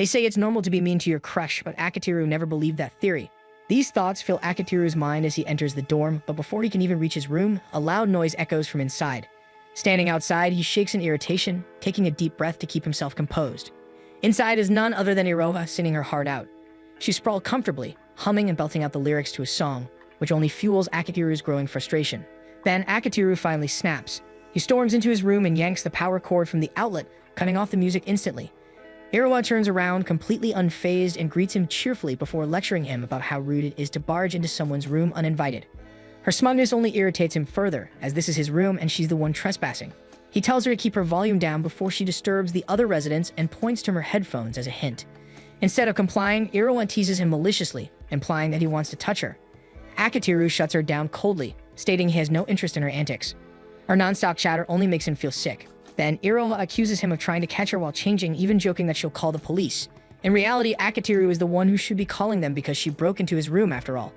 They say it's normal to be mean to your crush, but Akitiru never believed that theory. These thoughts fill Akitiru's mind as he enters the dorm, but before he can even reach his room, a loud noise echoes from inside. Standing outside, he shakes in irritation, taking a deep breath to keep himself composed. Inside is none other than Iroha singing her heart out. She sprawled comfortably, humming and belting out the lyrics to a song, which only fuels Akitiru's growing frustration. Then Akitiru finally snaps. He storms into his room and yanks the power cord from the outlet, cutting off the music instantly. Iroha turns around, completely unfazed, and greets him cheerfully before lecturing him about how rude it is to barge into someone's room uninvited. Her smugness only irritates him further, as this is his room and she's the one trespassing. He tells her to keep her volume down before she disturbs the other residents and points to her headphones as a hint. Instead of complying, Iroha teases him maliciously, implying that he wants to touch her. Akitiru shuts her down coldly, stating he has no interest in her antics. Her non-stop chatter only makes him feel sick. Then Iroha accuses him of trying to catch her while changing, even joking that she'll call the police. In reality, Akitiru is the one who should be calling them because she broke into his room after all.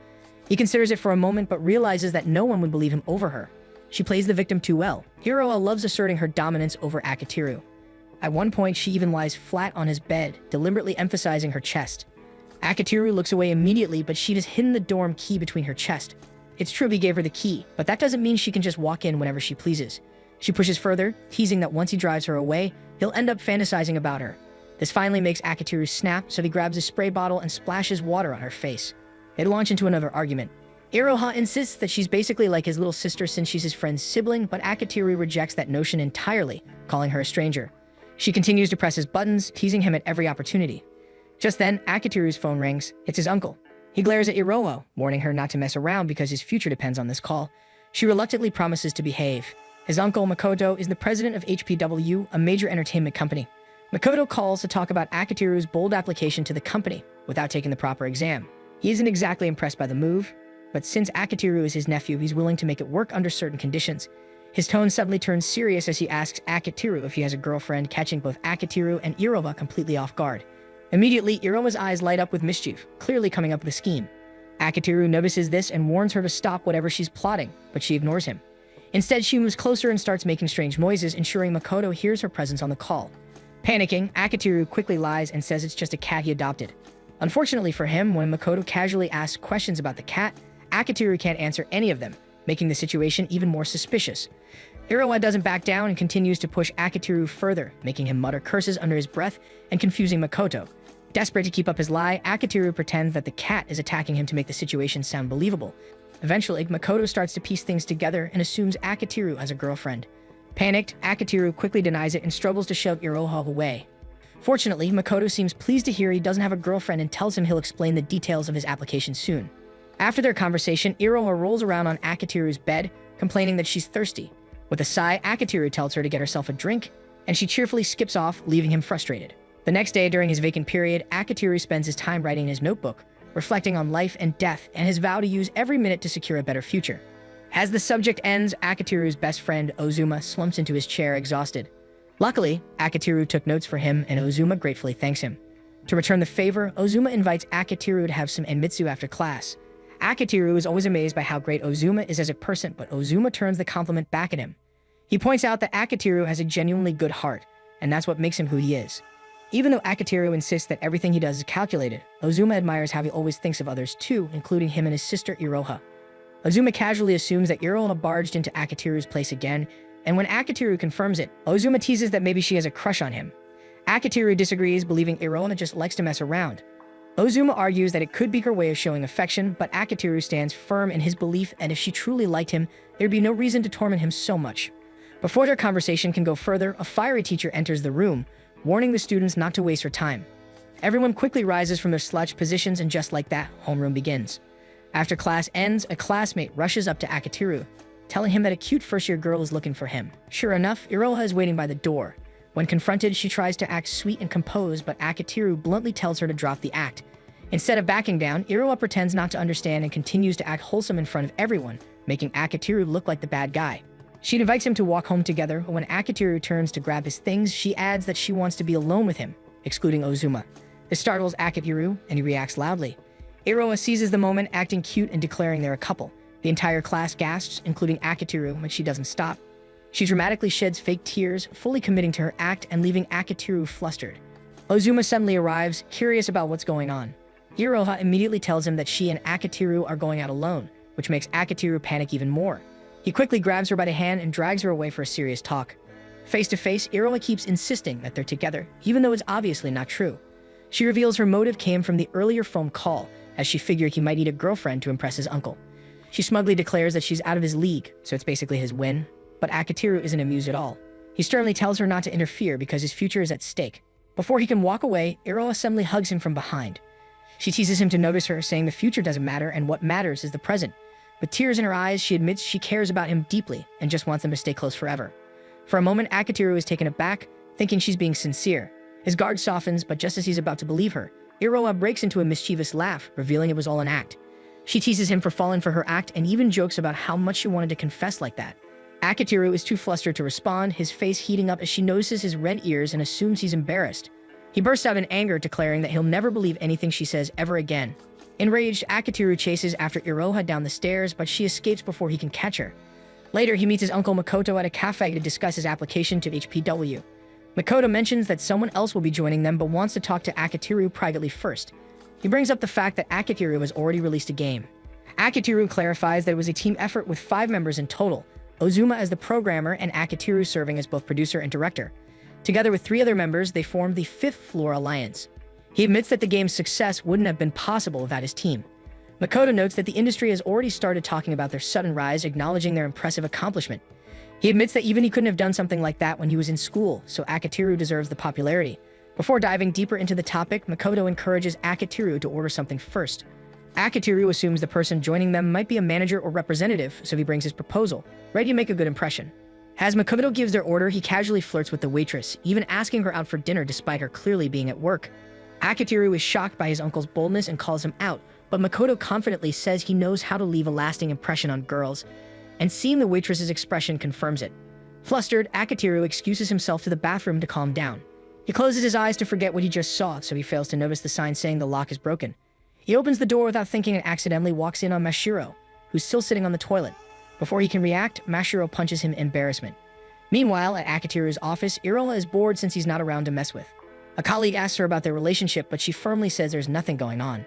He considers it for a moment but realizes that no one would believe him over her. She plays the victim too well. Iroha loves asserting her dominance over Akitiru. At one point, she even lies flat on his bed, deliberately emphasizing her chest. Akitiru looks away immediately, but she has hidden the dorm key between her chest. It's true he gave her the key, but that doesn't mean she can just walk in whenever she pleases. She pushes further, teasing that once he drives her away, he'll end up fantasizing about her. This finally makes Akitiru snap, so he grabs a spray bottle and splashes water on her face. They launch into another argument. Iroha insists that she's basically like his little sister since she's his friend's sibling, but Akitiru rejects that notion entirely, calling her a stranger. She continues to press his buttons, teasing him at every opportunity. Just then, Akitiru's phone rings. It's his uncle. He glares at Iroha, warning her not to mess around because his future depends on this call. She reluctantly promises to behave. His uncle, Makoto, is the president of HP1-7, a major entertainment company. Makoto calls to talk about Akitiru's bold application to the company without taking the proper exam. He isn't exactly impressed by the move, but since Akitiru is his nephew, he's willing to make it work under certain conditions. His tone suddenly turns serious as he asks Akitiru if he has a girlfriend, catching both Akitiru and Iroha completely off guard. Immediately, Iroha's eyes light up with mischief, clearly coming up with a scheme. Akitiru notices this and warns her to stop whatever she's plotting, but she ignores him. Instead, she moves closer and starts making strange noises, ensuring Makoto hears her presence on the call. Panicking, Akitiru quickly lies and says it's just a cat he adopted. Unfortunately for him, when Makoto casually asks questions about the cat, Akitiru can't answer any of them, making the situation even more suspicious. Iroha doesn't back down and continues to push Akitiru further, making him mutter curses under his breath and confusing Makoto. Desperate to keep up his lie, Akitiru pretends that the cat is attacking him to make the situation sound believable. Eventually, Makoto starts to piece things together and assumes Akitiru has a girlfriend. Panicked, Akitiru quickly denies it and struggles to shove Iroha away. Fortunately, Makoto seems pleased to hear he doesn't have a girlfriend and tells him he'll explain the details of his application soon. After their conversation, Iroha rolls around on Akitiru's bed, complaining that she's thirsty. With a sigh, Akitiru tells her to get herself a drink, and she cheerfully skips off, leaving him frustrated. The next day, during his vacant period, Akitiru spends his time writing in his notebook, reflecting on life and death and his vow to use every minute to secure a better future. As the subject ends, Akitiru's best friend, Ozuma, slumps into his chair exhausted. Luckily, Akitiru took notes for him, and Ozuma gratefully thanks him. To return the favor, Ozuma invites Akitiru to have some enmitsu after class. Akitiru is always amazed by how great Ozuma is as a person, but Ozuma turns the compliment back at him. He points out that Akitiru has a genuinely good heart, and that's what makes him who he is. Even though Akitiru insists that everything he does is calculated, Ozuma admires how he always thinks of others too, including him and his sister Iroha. Ozuma casually assumes that Iroha barged into Akitiru's place again, and when Akitiru confirms it, Ozuma teases that maybe she has a crush on him. Akitiru disagrees, believing Iroha just likes to mess around. Ozuma argues that it could be her way of showing affection, but Akitiru stands firm in his belief, and if she truly liked him, there'd be no reason to torment him so much. Before their conversation can go further, a fiery teacher enters the room, warning the students not to waste her time. Everyone quickly rises from their slouched positions, and just like that, homeroom begins. After class ends, a classmate rushes up to Akitiru, telling him that a cute first-year girl is looking for him. Sure enough, Iroha is waiting by the door. When confronted, she tries to act sweet and composed, but Akitiru bluntly tells her to drop the act. Instead of backing down, Iroha pretends not to understand and continues to act wholesome in front of everyone, making Akitiru look like the bad guy. She invites him to walk home together, but when Akitiru turns to grab his things, she adds that she wants to be alone with him, excluding Ozuma. This startles Akitiru, and he reacts loudly. Iroha seizes the moment, acting cute and declaring they're a couple. The entire class gasps, including Akitiru, but she doesn't stop. She dramatically sheds fake tears, fully committing to her act and leaving Akitiru flustered. Ozuma suddenly arrives, curious about what's going on. Iroha immediately tells him that she and Akiteru are going out alone, which makes Akiteru panic even more. He quickly grabs her by the hand and drags her away for a serious talk. Face to face, Iroha keeps insisting that they're together, even though it's obviously not true. She reveals her motive came from the earlier phone call, as she figured he might need a girlfriend to impress his uncle. She smugly declares that she's out of his league, so it's basically his win. But Akiteru isn't amused at all. He sternly tells her not to interfere because his future is at stake. Before he can walk away, Iroha suddenly hugs him from behind. She teases him to notice her, saying the future doesn't matter and what matters is the present. With tears in her eyes, she admits she cares about him deeply and just wants them to stay close forever. For a moment, Akiteru is taken aback, thinking she's being sincere. His guard softens, but just as he's about to believe her, Iroha breaks into a mischievous laugh, revealing it was all an act. She teases him for falling for her act and even jokes about how much she wanted to confess like that. Akiteru is too flustered to respond, his face heating up as she notices his red ears and assumes he's embarrassed. He bursts out in anger, declaring that he'll never believe anything she says ever again. Enraged, Akiteru chases after Iroha down the stairs, but she escapes before he can catch her. Later, he meets his uncle Makoto at a cafe to discuss his application to HPW. Makoto mentions that someone else will be joining them but wants to talk to Akiteru privately first. He brings up the fact that Akiteru has already released a game. Akiteru clarifies that it was a team effort with 5 members in total, Ozuma as the programmer and Akiteru serving as both producer and director. Together with 3 other members, they formed the Fifth Floor Alliance. He admits that the game's success wouldn't have been possible without his team. Makoto notes that the industry has already started talking about their sudden rise, acknowledging their impressive accomplishment. He admits that even he couldn't have done something like that when he was in school, so Akiteru deserves the popularity. Before diving deeper into the topic, Makoto encourages Akiteru to order something first. Akiteru assumes the person joining them might be a manager or representative, so he brings his proposal, ready to make a good impression. As Makoto gives their order, he casually flirts with the waitress, even asking her out for dinner despite her clearly being at work. Akiteru is shocked by his uncle's boldness and calls him out, but Makoto confidently says he knows how to leave a lasting impression on girls, and seeing the waitress's expression confirms it. Flustered, Akiteru excuses himself to the bathroom to calm down. He closes his eyes to forget what he just saw, so he fails to notice the sign saying the lock is broken. He opens the door without thinking and accidentally walks in on Mashiro, who's still sitting on the toilet. Before he can react, Mashiro punches him in embarrassment. Meanwhile, at Akiteru's office, Iroha is bored since he's not around to mess with. A colleague asks her about their relationship, but she firmly says there's nothing going on.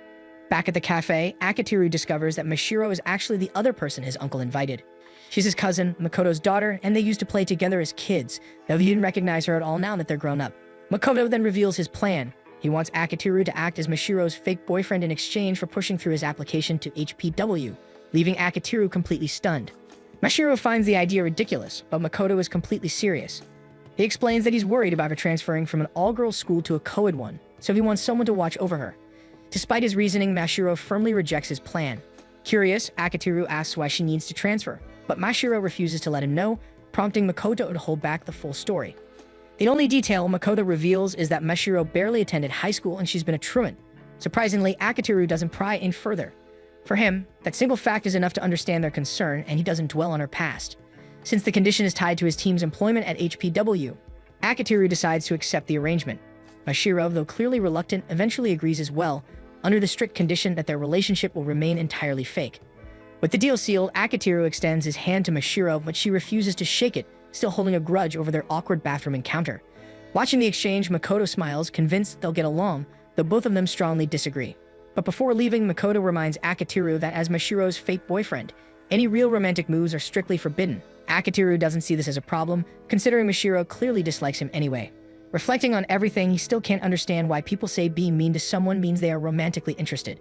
Back at the cafe, Akiteru discovers that Mashiro is actually the other person his uncle invited. She's his cousin, Makoto's daughter, and they used to play together as kids, though he didn't recognize her at all now that they're grown up. Makoto then reveals his plan. He wants Akiteru to act as Mashiro's fake boyfriend in exchange for pushing through his application to HPW, leaving Akiteru completely stunned. Mashiro finds the idea ridiculous, but Makoto is completely serious. He explains that he's worried about her transferring from an all-girls school to a co-ed one, so he wants someone to watch over her. Despite his reasoning, Mashiro firmly rejects his plan. Curious, Akiteru asks why she needs to transfer, but Mashiro refuses to let him know, prompting Makoto to hold back the full story. The only detail Makoto reveals is that Mashiro barely attended high school and she's been a truant. Surprisingly, Akiteru doesn't pry in further. For him, that single fact is enough to understand their concern, and he doesn't dwell on her past. Since the condition is tied to his team's employment at HPW, Akiteru decides to accept the arrangement. Mashiro, though clearly reluctant, eventually agrees as well, under the strict condition that their relationship will remain entirely fake. With the deal sealed, Akiteru extends his hand to Mashiro, but she refuses to shake it, still holding a grudge over their awkward bathroom encounter. Watching the exchange, Makoto smiles, convinced they'll get along, though both of them strongly disagree. But before leaving, Makoto reminds Akiteru that as Mashiro's fake boyfriend, any real romantic moves are strictly forbidden. Akiteru doesn't see this as a problem, considering Mashiro clearly dislikes him anyway. Reflecting on everything, he still can't understand why people say being mean to someone means they are romantically interested.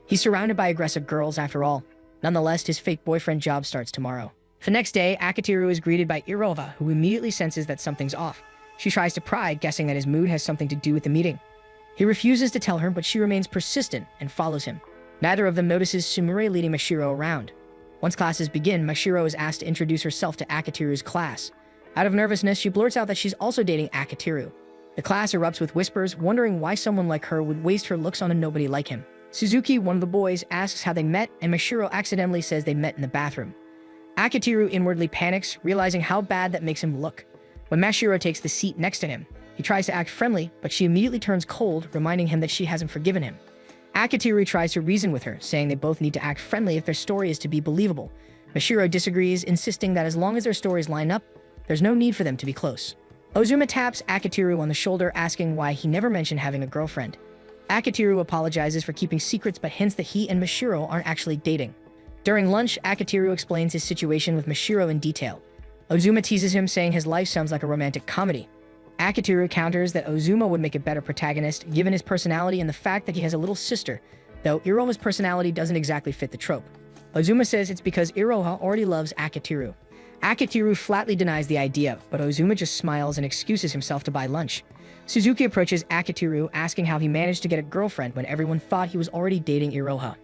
He's surrounded by aggressive girls after all. Nonetheless, his fake boyfriend job starts tomorrow. The next day, Akiteru is greeted by Iroha, who immediately senses that something's off. She tries to pry, guessing that his mood has something to do with the meeting. He refuses to tell her, but she remains persistent and follows him. Neither of them notices Sumire leading Mashiro around. Once classes begin, Mashiro is asked to introduce herself to Akiteru's class. Out of nervousness, she blurts out that she's also dating Akiteru. The class erupts with whispers, wondering why someone like her would waste her looks on a nobody like him. Suzuki, one of the boys, asks how they met, and Mashiro accidentally says they met in the bathroom. Akiteru inwardly panics, realizing how bad that makes him look. When Mashiro takes the seat next to him, he tries to act friendly, but she immediately turns cold, reminding him that she hasn't forgiven him. Akiteru tries to reason with her, saying they both need to act friendly if their story is to be believable. Mashiro disagrees, insisting that as long as their stories line up, there's no need for them to be close. Ozuma taps Akiteru on the shoulder, asking why he never mentioned having a girlfriend. Akiteru apologizes for keeping secrets but hints that he and Mashiro aren't actually dating. During lunch, Akiteru explains his situation with Mashiro in detail. Ozuma teases him, saying his life sounds like a romantic comedy. Akiteru counters that Ozuma would make a better protagonist given his personality and the fact that he has a little sister, though Iroha's personality doesn't exactly fit the trope. Ozuma says it's because Iroha already loves Akiteru. Akiteru flatly denies the idea, but Ozuma just smiles and excuses himself to buy lunch. Suzuki approaches Akiteru, asking how he managed to get a girlfriend when everyone thought he was already dating Iroha.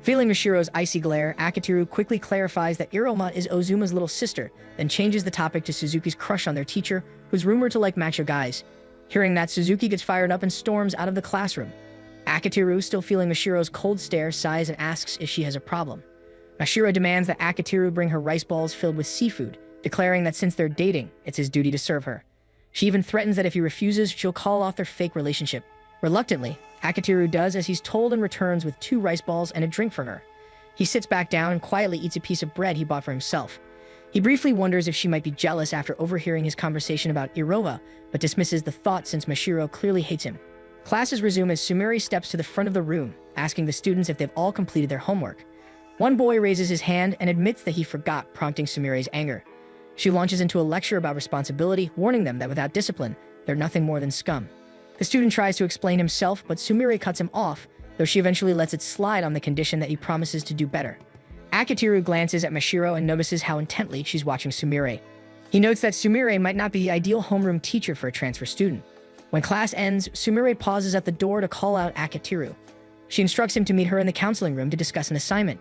Feeling Mashiro's icy glare, Akiteru quickly clarifies that Iroha is Ozuma's little sister, then changes the topic to Suzuki's crush on their teacher, who's rumored to like macho guys. Hearing that, Suzuki gets fired up and storms out of the classroom. Akiteru, still feeling Mashiro's cold stare, sighs and asks if she has a problem. Mashiro demands that Akiteru bring her rice balls filled with seafood, declaring that since they're dating, it's his duty to serve her. She even threatens that if he refuses, she'll call off their fake relationship. Reluctantly, Akiteru does as he's told and returns with 2 rice balls and a drink for her. He sits back down and quietly eats a piece of bread he bought for himself. He briefly wonders if she might be jealous after overhearing his conversation about Iroha, but dismisses the thought since Mashiro clearly hates him. Classes resume as Sumire steps to the front of the room, asking the students if they've all completed their homework. One boy raises his hand and admits that he forgot, prompting Sumire's anger. She launches into a lecture about responsibility, warning them that without discipline, they're nothing more than scum. The student tries to explain himself, but Sumire cuts him off, though she eventually lets it slide on the condition that he promises to do better. Akiteru glances at Mashiro and notices how intently she's watching Sumire. He notes that Sumire might not be the ideal homeroom teacher for a transfer student. When class ends, Sumire pauses at the door to call out Akiteru. She instructs him to meet her in the counseling room to discuss an assignment.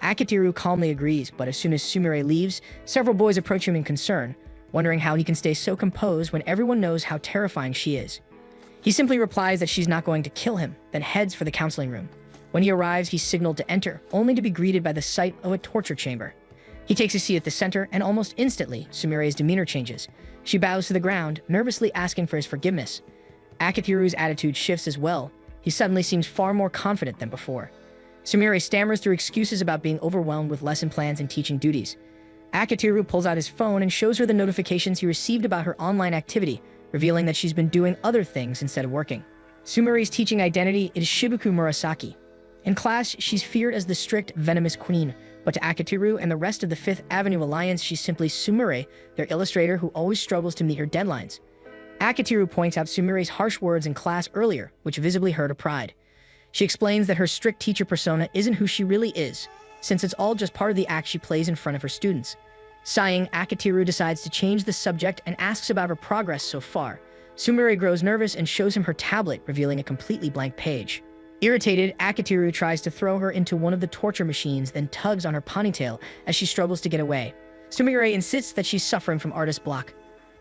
Akiteru calmly agrees, but as soon as Sumire leaves, several boys approach him in concern, wondering how he can stay so composed when everyone knows how terrifying she is. He simply replies that she's not going to kill him, then heads for the counseling room. When he arrives, he's signaled to enter, only to be greeted by the sight of a torture chamber. He takes a seat at the center, and almost instantly, Sumire's demeanor changes. She bows to the ground, nervously asking for his forgiveness. Akiteru's attitude shifts as well. He suddenly seems far more confident than before. Sumire stammers through excuses about being overwhelmed with lesson plans and teaching duties. Akiteru pulls out his phone and shows her the notifications he received about her online activity, revealing that she's been doing other things instead of working. Sumire's teaching identity is Shibuku Murasaki. In class, she's feared as the strict, venomous queen, but to Akiteru and the rest of the Fifth Avenue Alliance, she's simply Sumire, their illustrator who always struggles to meet her deadlines. Akiteru points out Sumire's harsh words in class earlier, which visibly hurt her pride. She explains that her strict teacher persona isn't who she really is, since it's all just part of the act she plays in front of her students. Sighing, Akiteru decides to change the subject and asks about her progress so far. Sumire grows nervous and shows him her tablet, revealing a completely blank page. Irritated, Akiteru tries to throw her into one of the torture machines, then tugs on her ponytail as she struggles to get away. Sumire insists that she's suffering from artist block.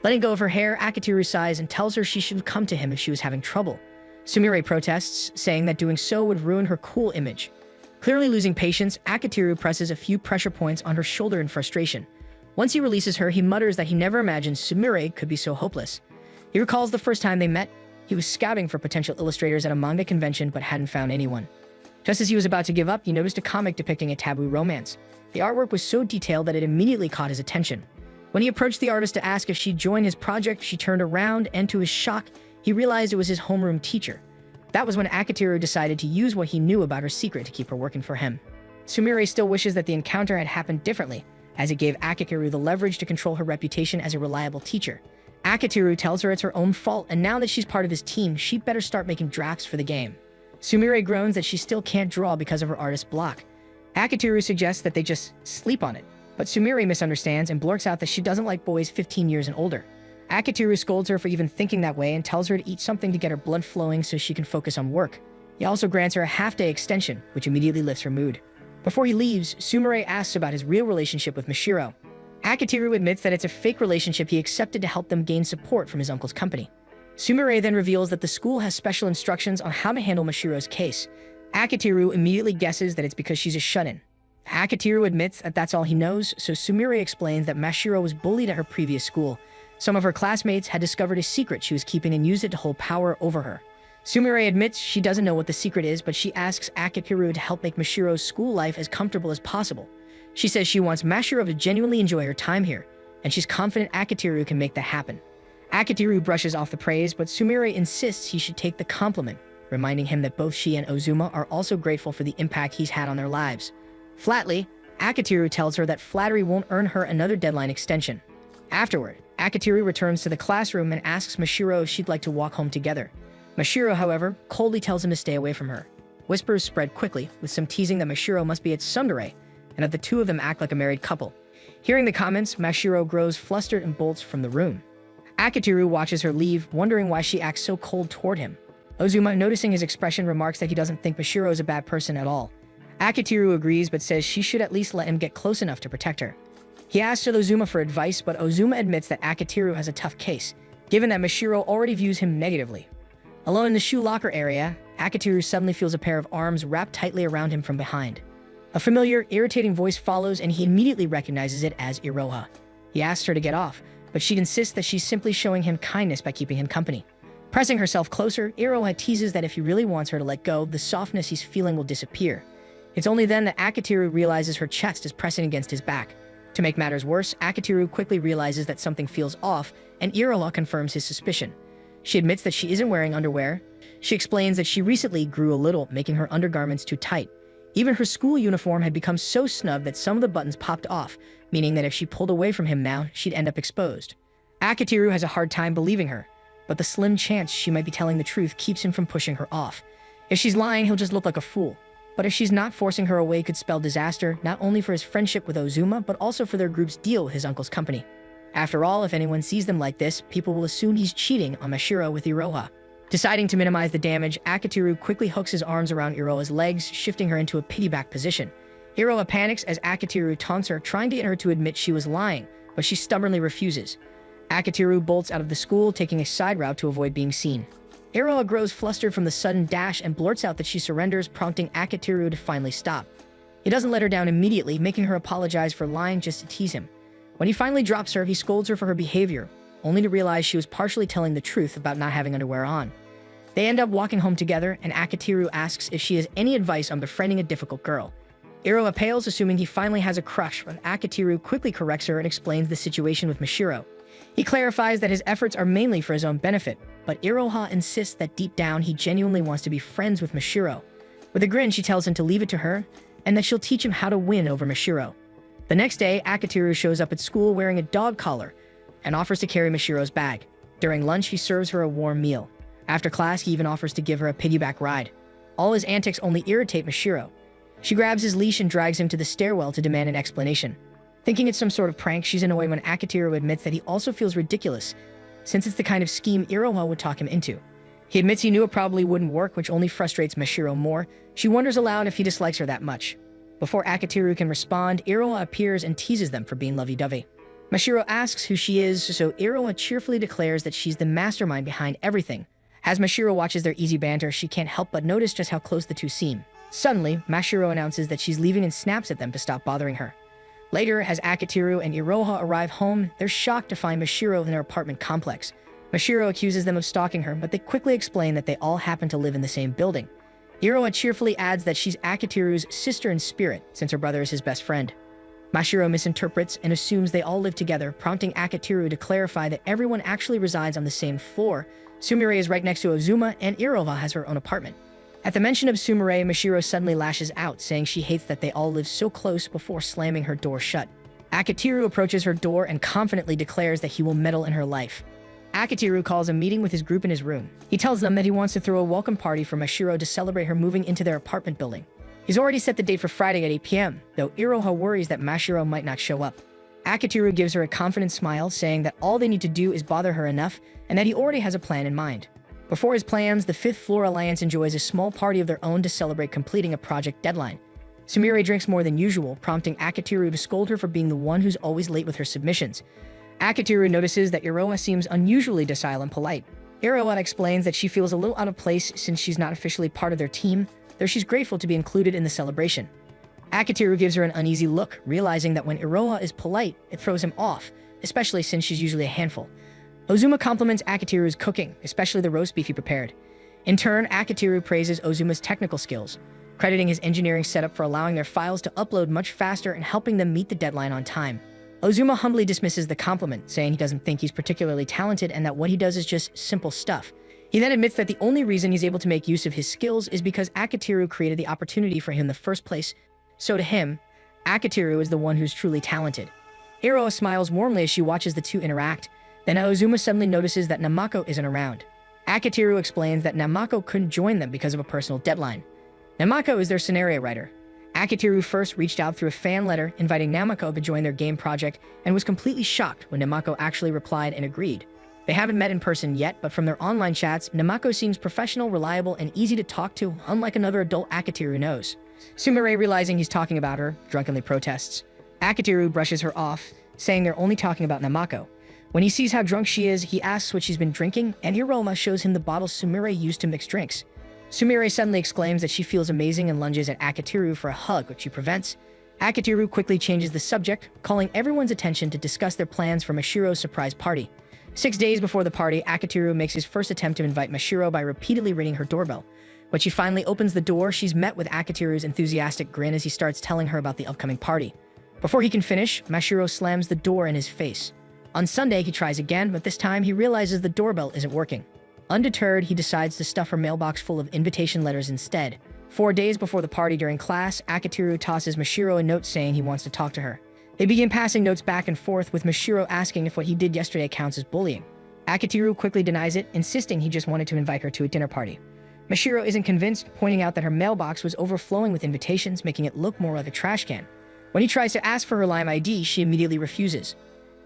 Letting go of her hair, Akiteru sighs and tells her she should come to him if she was having trouble. Sumire protests, saying that doing so would ruin her cool image. Clearly losing patience, Akiteru presses a few pressure points on her shoulder in frustration. Once he releases her, he mutters that he never imagined Sumire could be so hopeless. He recalls the first time they met. He was scouting for potential illustrators at a manga convention but hadn't found anyone. Just as he was about to give up, he noticed a comic depicting a taboo romance. The artwork was so detailed that it immediately caught his attention. When he approached the artist to ask if she'd join his project, she turned around and, to his shock, he realized it was his homeroom teacher. That was when Akiteru decided to use what he knew about her secret to keep her working for him. Sumire still wishes that the encounter had happened differently, as it gave Akiteru the leverage to control her reputation as a reliable teacher. Akiteru tells her it's her own fault, and now that she's part of his team, she'd better start making drafts for the game. Sumire groans that she still can't draw because of her artist block. Akiteru suggests that they just sleep on it, but Sumire misunderstands and blurts out that she doesn't like boys 15 years and older. Akiteru scolds her for even thinking that way and tells her to eat something to get her blood flowing so she can focus on work. He also grants her a half-day extension, which immediately lifts her mood. Before he leaves, Sumire asks about his real relationship with Mashiro. Akiteru admits that it's a fake relationship he accepted to help them gain support from his uncle's company. Sumire then reveals that the school has special instructions on how to handle Mashiro's case. Akiteru immediately guesses that it's because she's a shut-in. Akiteru admits that that's all he knows, so Sumire explains that Mashiro was bullied at her previous school. Some of her classmates had discovered a secret she was keeping and used it to hold power over her. Sumire admits she doesn't know what the secret is, but she asks Akiteru to help make Mashiro's school life as comfortable as possible. She says she wants Mashiro to genuinely enjoy her time here, and she's confident Akiteru can make that happen. Akitiru brushes off the praise, but Sumire insists he should take the compliment, reminding him that both she and Ozuma are also grateful for the impact he's had on their lives. Flatly, Akitiru tells her that flattery won't earn her another deadline extension. Afterward, Akitiru returns to the classroom and asks Mashiro if she'd like to walk home together. Mashiro, however, coldly tells him to stay away from her. Whispers spread quickly, with some teasing that Mashiro must be at tsundere, and that the two of them act like a married couple. Hearing the comments, Mashiro grows flustered and bolts from the room. Akitiru watches her leave, wondering why she acts so cold toward him. Ozuma, noticing his expression, remarks that he doesn't think Mashiro is a bad person at all. Akitiru agrees but says she should at least let him get close enough to protect her. He asks Ozuma for advice, but Ozuma admits that Akitiru has a tough case, given that Mashiro already views him negatively. Alone in the shoe locker area, Akitiru suddenly feels a pair of arms wrapped tightly around him from behind. A familiar, irritating voice follows, and he immediately recognizes it as Iroha. He asks her to get off, but she insists that she's simply showing him kindness by keeping him company. Pressing herself closer, Iroha teases that if he really wants her to let go, the softness he's feeling will disappear. It's only then that Akitiru realizes her chest is pressing against his back. To make matters worse, Akitiru quickly realizes that something feels off, and Iroha confirms his suspicion. She admits that she isn't wearing underwear. She explains that she recently grew a little, making her undergarments too tight. Even her school uniform had become so snug that some of the buttons popped off, meaning that if she pulled away from him now, she'd end up exposed. Akitiru has a hard time believing her, but the slim chance she might be telling the truth keeps him from pushing her off. If she's lying, he'll just look like a fool. But if she's not, forcing her away could spell disaster, not only for his friendship with Ozuma, but also for their group's deal with his uncle's company. After all, if anyone sees them like this, people will assume he's cheating on Mashiro with Iroha. Deciding to minimize the damage, Akitiru quickly hooks his arms around Iroha's legs, shifting her into a piggyback position. Iroha panics as Akitiru taunts her, trying to get her to admit she was lying, but she stubbornly refuses. Akitiru bolts out of the school, taking a side route to avoid being seen. Iroha grows flustered from the sudden dash and blurts out that she surrenders, prompting Akitiru to finally stop. He doesn't let her down immediately, making her apologize for lying just to tease him. When he finally drops her, he scolds her for her behavior, only to realize she was partially telling the truth about not having underwear on. They end up walking home together, and Akitiru asks if she has any advice on befriending a difficult girl. Iroha pales, assuming he finally has a crush, but Akitiru quickly corrects her and explains the situation with Mashiro. He clarifies that his efforts are mainly for his own benefit, but Iroha insists that deep down he genuinely wants to be friends with Mashiro. With a grin, she tells him to leave it to her, and that she'll teach him how to win over Mashiro. The next day, Akitiru shows up at school wearing a dog collar and offers to carry Mashiro's bag. During lunch, he serves her a warm meal. After class, he even offers to give her a piggyback ride. All his antics only irritate Mashiro. She grabs his leash and drags him to the stairwell to demand an explanation. Thinking it's some sort of prank, she's annoyed when Akitiru admits that he also feels ridiculous, since it's the kind of scheme Iroha would talk him into. He admits he knew it probably wouldn't work, which only frustrates Mashiro more. She wonders aloud if he dislikes her that much. Before Akitiru can respond, Iroha appears and teases them for being lovey-dovey. Mashiro asks who she is, so Iroha cheerfully declares that she's the mastermind behind everything. As Mashiro watches their easy banter, she can't help but notice just how close the two seem. Suddenly, Mashiro announces that she's leaving and snaps at them to stop bothering her. Later, as Akitiru and Iroha arrive home, they're shocked to find Mashiro in their apartment complex. Mashiro accuses them of stalking her, but they quickly explain that they all happen to live in the same building. Iroha cheerfully adds that she's Akitiru's sister in spirit, since her brother is his best friend. Mashiro misinterprets and assumes they all live together, prompting Akitiru to clarify that everyone actually resides on the same floor. Sumire is right next to Ozuma, and Iroha has her own apartment. At the mention of Sumire, Mashiro suddenly lashes out, saying she hates that they all live so close before slamming her door shut. Akitiru approaches her door and confidently declares that he will meddle in her life. Akitiru calls a meeting with his group in his room. He tells them that he wants to throw a welcome party for Mashiro to celebrate her moving into their apartment building. He's already set the date for Friday at 8 p.m., though Iroha worries that Mashiro might not show up. Akitiru gives her a confident smile, saying that all they need to do is bother her enough, and that he already has a plan in mind. Before his plans, the Fifth Floor Alliance enjoys a small party of their own to celebrate completing a project deadline. Sumire drinks more than usual, prompting Akitiru to scold her for being the one who's always late with her submissions. Akitiru notices that Iroha seems unusually docile and polite. Iroha explains that she feels a little out of place since she's not officially part of their team, though she's grateful to be included in the celebration. Akitiru gives her an uneasy look, realizing that when Iroha is polite, it throws him off, especially since she's usually a handful. Ozuma compliments Akitiru's cooking, especially the roast beef he prepared. In turn, Akitiru praises Ozuma's technical skills, crediting his engineering setup for allowing their files to upload much faster and helping them meet the deadline on time. Ozuma humbly dismisses the compliment, saying he doesn't think he's particularly talented and that what he does is just simple stuff. He then admits that the only reason he's able to make use of his skills is because Akitiru created the opportunity for him in the first place. So to him, Akitiru is the one who's truly talented. Iroha smiles warmly as she watches the two interact. Then Ozuma suddenly notices that Namako isn't around. Akitiru explains that Namako couldn't join them because of a personal deadline. Namako is their scenario writer. Akitiru first reached out through a fan letter inviting Namako to join their game project and was completely shocked when Namako actually replied and agreed. They haven't met in person yet, but from their online chats, Namako seems professional, reliable, and easy to talk to, unlike another adult Akitiru knows. Sumire, realizing he's talking about her, drunkenly protests. Akitiru brushes her off, saying they're only talking about Namako. When he sees how drunk she is, he asks what she's been drinking, and Iroha shows him the bottle Sumire used to mix drinks. Sumire suddenly exclaims that she feels amazing and lunges at Akitiru for a hug, which she prevents. Akitiru quickly changes the subject, calling everyone's attention to discuss their plans for Mashiro's surprise party. 6 days before the party, Akitiru makes his first attempt to invite Mashiro by repeatedly ringing her doorbell. When she finally opens the door, she's met with Akitiru's enthusiastic grin as he starts telling her about the upcoming party. Before he can finish, Mashiro slams the door in his face. On Sunday, he tries again, but this time he realizes the doorbell isn't working. Undeterred, he decides to stuff her mailbox full of invitation letters instead. 4 days before the party during class, Akitiru tosses Mashiro a note saying he wants to talk to her. They begin passing notes back and forth, with Mashiro asking if what he did yesterday counts as bullying. Akitiru quickly denies it, insisting he just wanted to invite her to a dinner party. Mashiro isn't convinced, pointing out that her mailbox was overflowing with invitations, making it look more like a trash can. When he tries to ask for her Lime ID, she immediately refuses.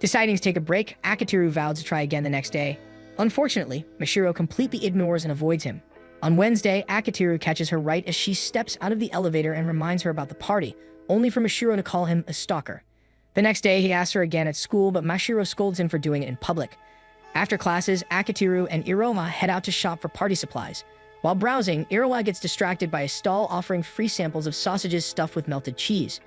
Deciding to take a break, Akitiru vows to try again the next day. Unfortunately, Mashiro completely ignores and avoids him. On Wednesday, Akitiru catches her right as she steps out of the elevator and reminds her about the party, only for Mashiro to call him a stalker. The next day, he asks her again at school, but Mashiro scolds him for doing it in public. After classes, Akitiru and Iroha head out to shop for party supplies. While browsing, Iroha gets distracted by a stall offering free samples of sausages stuffed with melted cheese.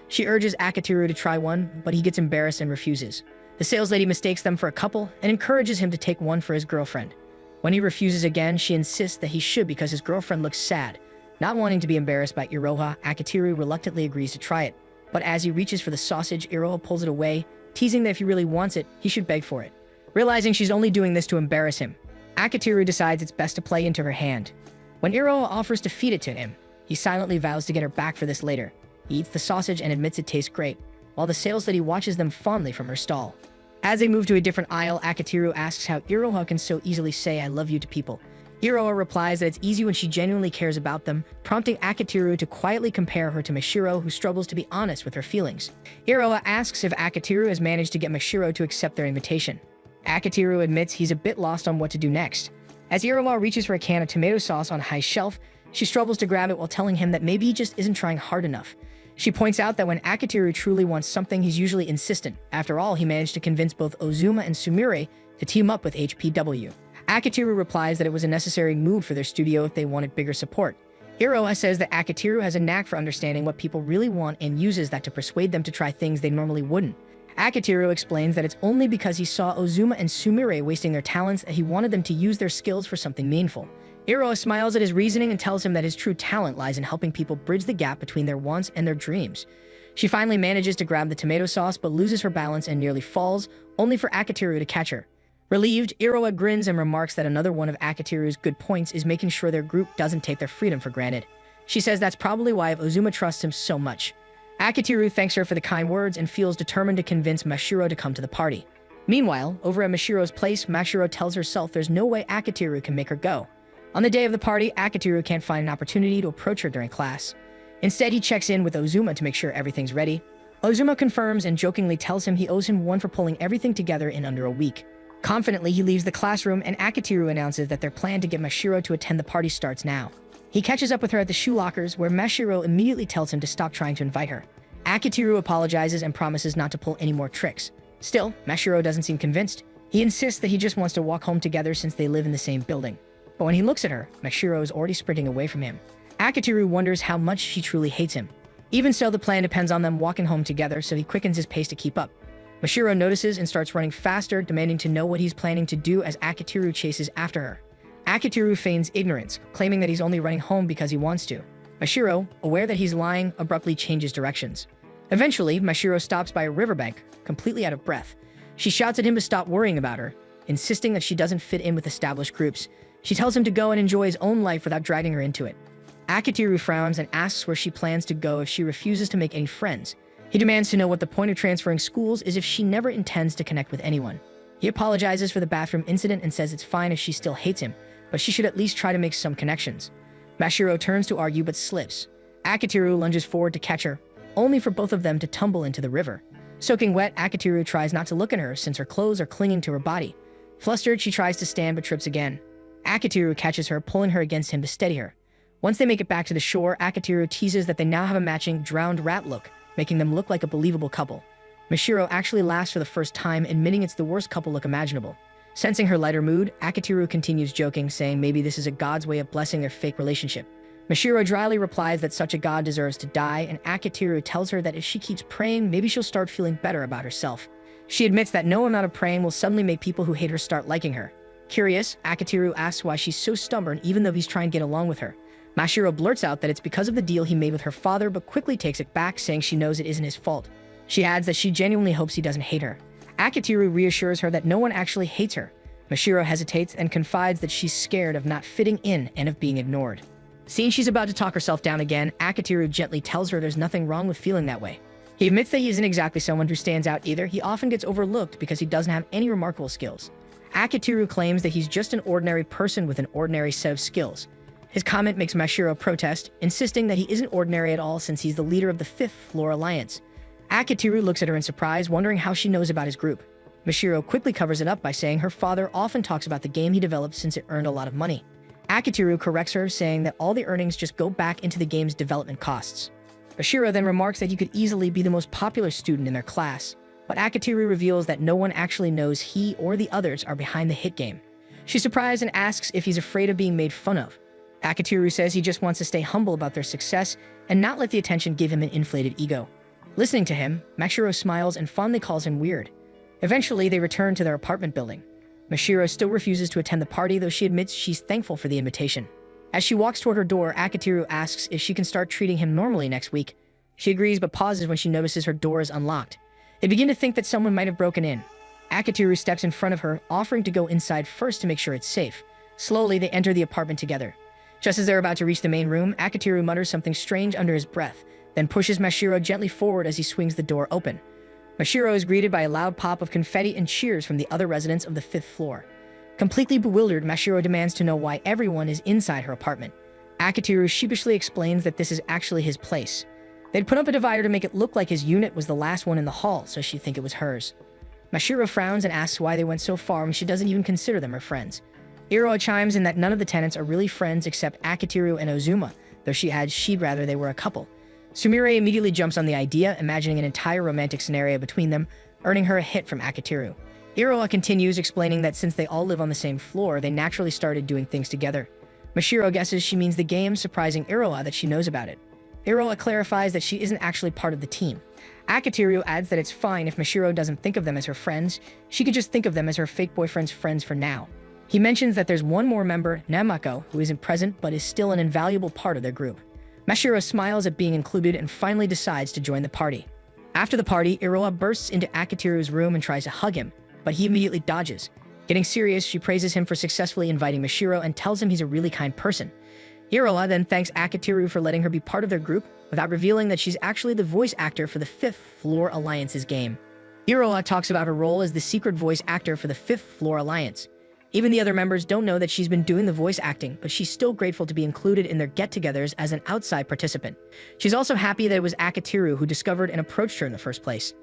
She urges Akitiru to try one, but he gets embarrassed and refuses. The saleslady mistakes them for a couple and encourages him to take one for his girlfriend. When he refuses again, she insists that he should because his girlfriend looks sad. Not wanting to be embarrassed by Iroha, Akitiru reluctantly agrees to try it. But as he reaches for the sausage, Iroha pulls it away, teasing that if he really wants it, he should beg for it. Realizing she's only doing this to embarrass him, Akitiru decides it's best to play into her hand. When Iroha offers to feed it to him, he silently vows to get her back for this later. He eats the sausage and admits it tastes great, while the saleslady watches them fondly from her stall. As they move to a different aisle, Akitiru asks how Iroha can so easily say "I love you" to people. Iroha replies that it's easy when she genuinely cares about them, prompting Akitiru to quietly compare her to Mashiro, who struggles to be honest with her feelings. Iroha asks if Akitiru has managed to get Mashiro to accept their invitation. Akitiru admits he's a bit lost on what to do next. As Iroha reaches for a can of tomato sauce on a high shelf, she struggles to grab it while telling him that maybe he just isn't trying hard enough. She points out that when Akitiru truly wants something, he's usually insistent. After all, he managed to convince both Ozuma and Sumire to team up with HPW. Akitiru replies that it was a necessary move for their studio if they wanted bigger support. Iroha says that Akitiru has a knack for understanding what people really want and uses that to persuade them to try things they normally wouldn't. Akitiru explains that it's only because he saw Ozuma and Sumire wasting their talents that he wanted them to use their skills for something meaningful. Iroha smiles at his reasoning and tells him that his true talent lies in helping people bridge the gap between their wants and their dreams. She finally manages to grab the tomato sauce but loses her balance and nearly falls, only for Akitiru to catch her. Relieved, Iroha grins and remarks that another one of Akitiru's good points is making sure their group doesn't take their freedom for granted. She says that's probably why Ozuma trusts him so much. Akitiru thanks her for the kind words and feels determined to convince Mashiro to come to the party. Meanwhile, over at Mashiro's place, Mashiro tells herself there's no way Akitiru can make her go. On the day of the party, Akitiru can't find an opportunity to approach her during class. Instead, he checks in with Ozuma to make sure everything's ready. Ozuma confirms and jokingly tells him he owes him one for pulling everything together in under a week. Confidently, he leaves the classroom and Akitiru announces that their plan to get Mashiro to attend the party starts now. He catches up with her at the shoe lockers, where Mashiro immediately tells him to stop trying to invite her. Akitiru apologizes and promises not to pull any more tricks. Still, Mashiro doesn't seem convinced. He insists that he just wants to walk home together since they live in the same building. But when he looks at her, Mashiro is already sprinting away from him. Akitiru wonders how much she truly hates him. Even so, the plan depends on them walking home together, so he quickens his pace to keep up. Mashiro notices and starts running faster, demanding to know what he's planning to do as Akitiru chases after her. Akitiru feigns ignorance, claiming that he's only running home because he wants to. Mashiro, aware that he's lying, abruptly changes directions. Eventually, Mashiro stops by a riverbank, completely out of breath. She shouts at him to stop worrying about her, insisting that she doesn't fit in with established groups. She tells him to go and enjoy his own life without dragging her into it. Akitiru frowns and asks where she plans to go if she refuses to make any friends. He demands to know what the point of transferring schools is if she never intends to connect with anyone. He apologizes for the bathroom incident and says it's fine if she still hates him, but she should at least try to make some connections. Mashiro turns to argue but slips. Akitiru lunges forward to catch her, only for both of them to tumble into the river. Soaking wet, Akitiru tries not to look at her since her clothes are clinging to her body. Flustered, she tries to stand but trips again. Akitiru catches her, pulling her against him to steady her. Once they make it back to the shore, Akitiru teases that they now have a matching drowned rat look, making them look like a believable couple. Mashiro actually laughs for the first time, admitting it's the worst couple look imaginable. Sensing her lighter mood, Akitiru continues joking, saying maybe this is a god's way of blessing their fake relationship. Mashiro dryly replies that such a god deserves to die, and Akitiru tells her that if she keeps praying, maybe she'll start feeling better about herself. She admits that no amount of praying will suddenly make people who hate her start liking her. Curious, Akitiru asks why she's so stubborn even though he's trying to get along with her. Mashiro blurts out that it's because of the deal he made with her father, but quickly takes it back, saying she knows it isn't his fault. She adds that she genuinely hopes he doesn't hate her. Akitiru reassures her that no one actually hates her. Mashiro hesitates and confides that she's scared of not fitting in and of being ignored. Seeing she's about to talk herself down again, Akitiru gently tells her there's nothing wrong with feeling that way. He admits that he isn't exactly someone who stands out either. He often gets overlooked because he doesn't have any remarkable skills. Akitiru claims that he's just an ordinary person with an ordinary set of skills. His comment makes Mashiro protest, insisting that he isn't ordinary at all since he's the leader of the 5th Floor Alliance. Akitiru looks at her in surprise, wondering how she knows about his group. Mashiro quickly covers it up by saying her father often talks about the game he developed since it earned a lot of money. Akitiru corrects her, saying that all the earnings just go back into the game's development costs. Mashiro then remarks that he could easily be the most popular student in their class, but Akitiru reveals that no one actually knows he or the others are behind the hit game. She's surprised and asks if he's afraid of being made fun of. Akitiru says he just wants to stay humble about their success and not let the attention give him an inflated ego. Listening to him, Mashiro smiles and fondly calls him weird. Eventually, they return to their apartment building. Mashiro still refuses to attend the party, though she admits she's thankful for the invitation. As she walks toward her door, Akitiru asks if she can start treating him normally next week. She agrees but pauses when she notices her door is unlocked. They begin to think that someone might have broken in. Akitiru steps in front of her, offering to go inside first to make sure it's safe. Slowly, they enter the apartment together. Just as they're about to reach the main room, Akitiru mutters something strange under his breath, then pushes Mashiro gently forward as he swings the door open. Mashiro is greeted by a loud pop of confetti and cheers from the other residents of the 5th floor. Completely bewildered, Mashiro demands to know why everyone is inside her apartment. Akitiru sheepishly explains that this is actually his place. They'd put up a divider to make it look like his unit was the last one in the hall, so she'd think it was hers. Mashiro frowns and asks why they went so far when she doesn't even consider them her friends. Iroha chimes in that none of the tenants are really friends except Akitiru and Ozuma, though she adds she'd rather they were a couple. Sumire immediately jumps on the idea, imagining an entire romantic scenario between them, earning her a hit from Akitiru. Iroha continues, explaining that since they all live on the same floor, they naturally started doing things together. Mashiro guesses she means the game, surprising Iroha that she knows about it. Iroha clarifies that she isn't actually part of the team. Akitiru adds that it's fine if Mashiro doesn't think of them as her friends, she could just think of them as her fake boyfriend's friends for now. He mentions that there's one more member, Namako, who isn't present but is still an invaluable part of their group. Mashiro smiles at being included and finally decides to join the party. After the party, Iroha bursts into Akitiru's room and tries to hug him, but he immediately dodges. Getting serious, she praises him for successfully inviting Mashiro and tells him he's a really kind person. Iroha then thanks Akitiru for letting her be part of their group, without revealing that she's actually the voice actor for the 5th Floor Alliance's game. Iroha talks about her role as the secret voice actor for the 5th Floor Alliance. Even the other members don't know that she's been doing the voice acting, but she's still grateful to be included in their get-togethers as an outside participant. She's also happy that it was Akitiru who discovered and approached her in the first place.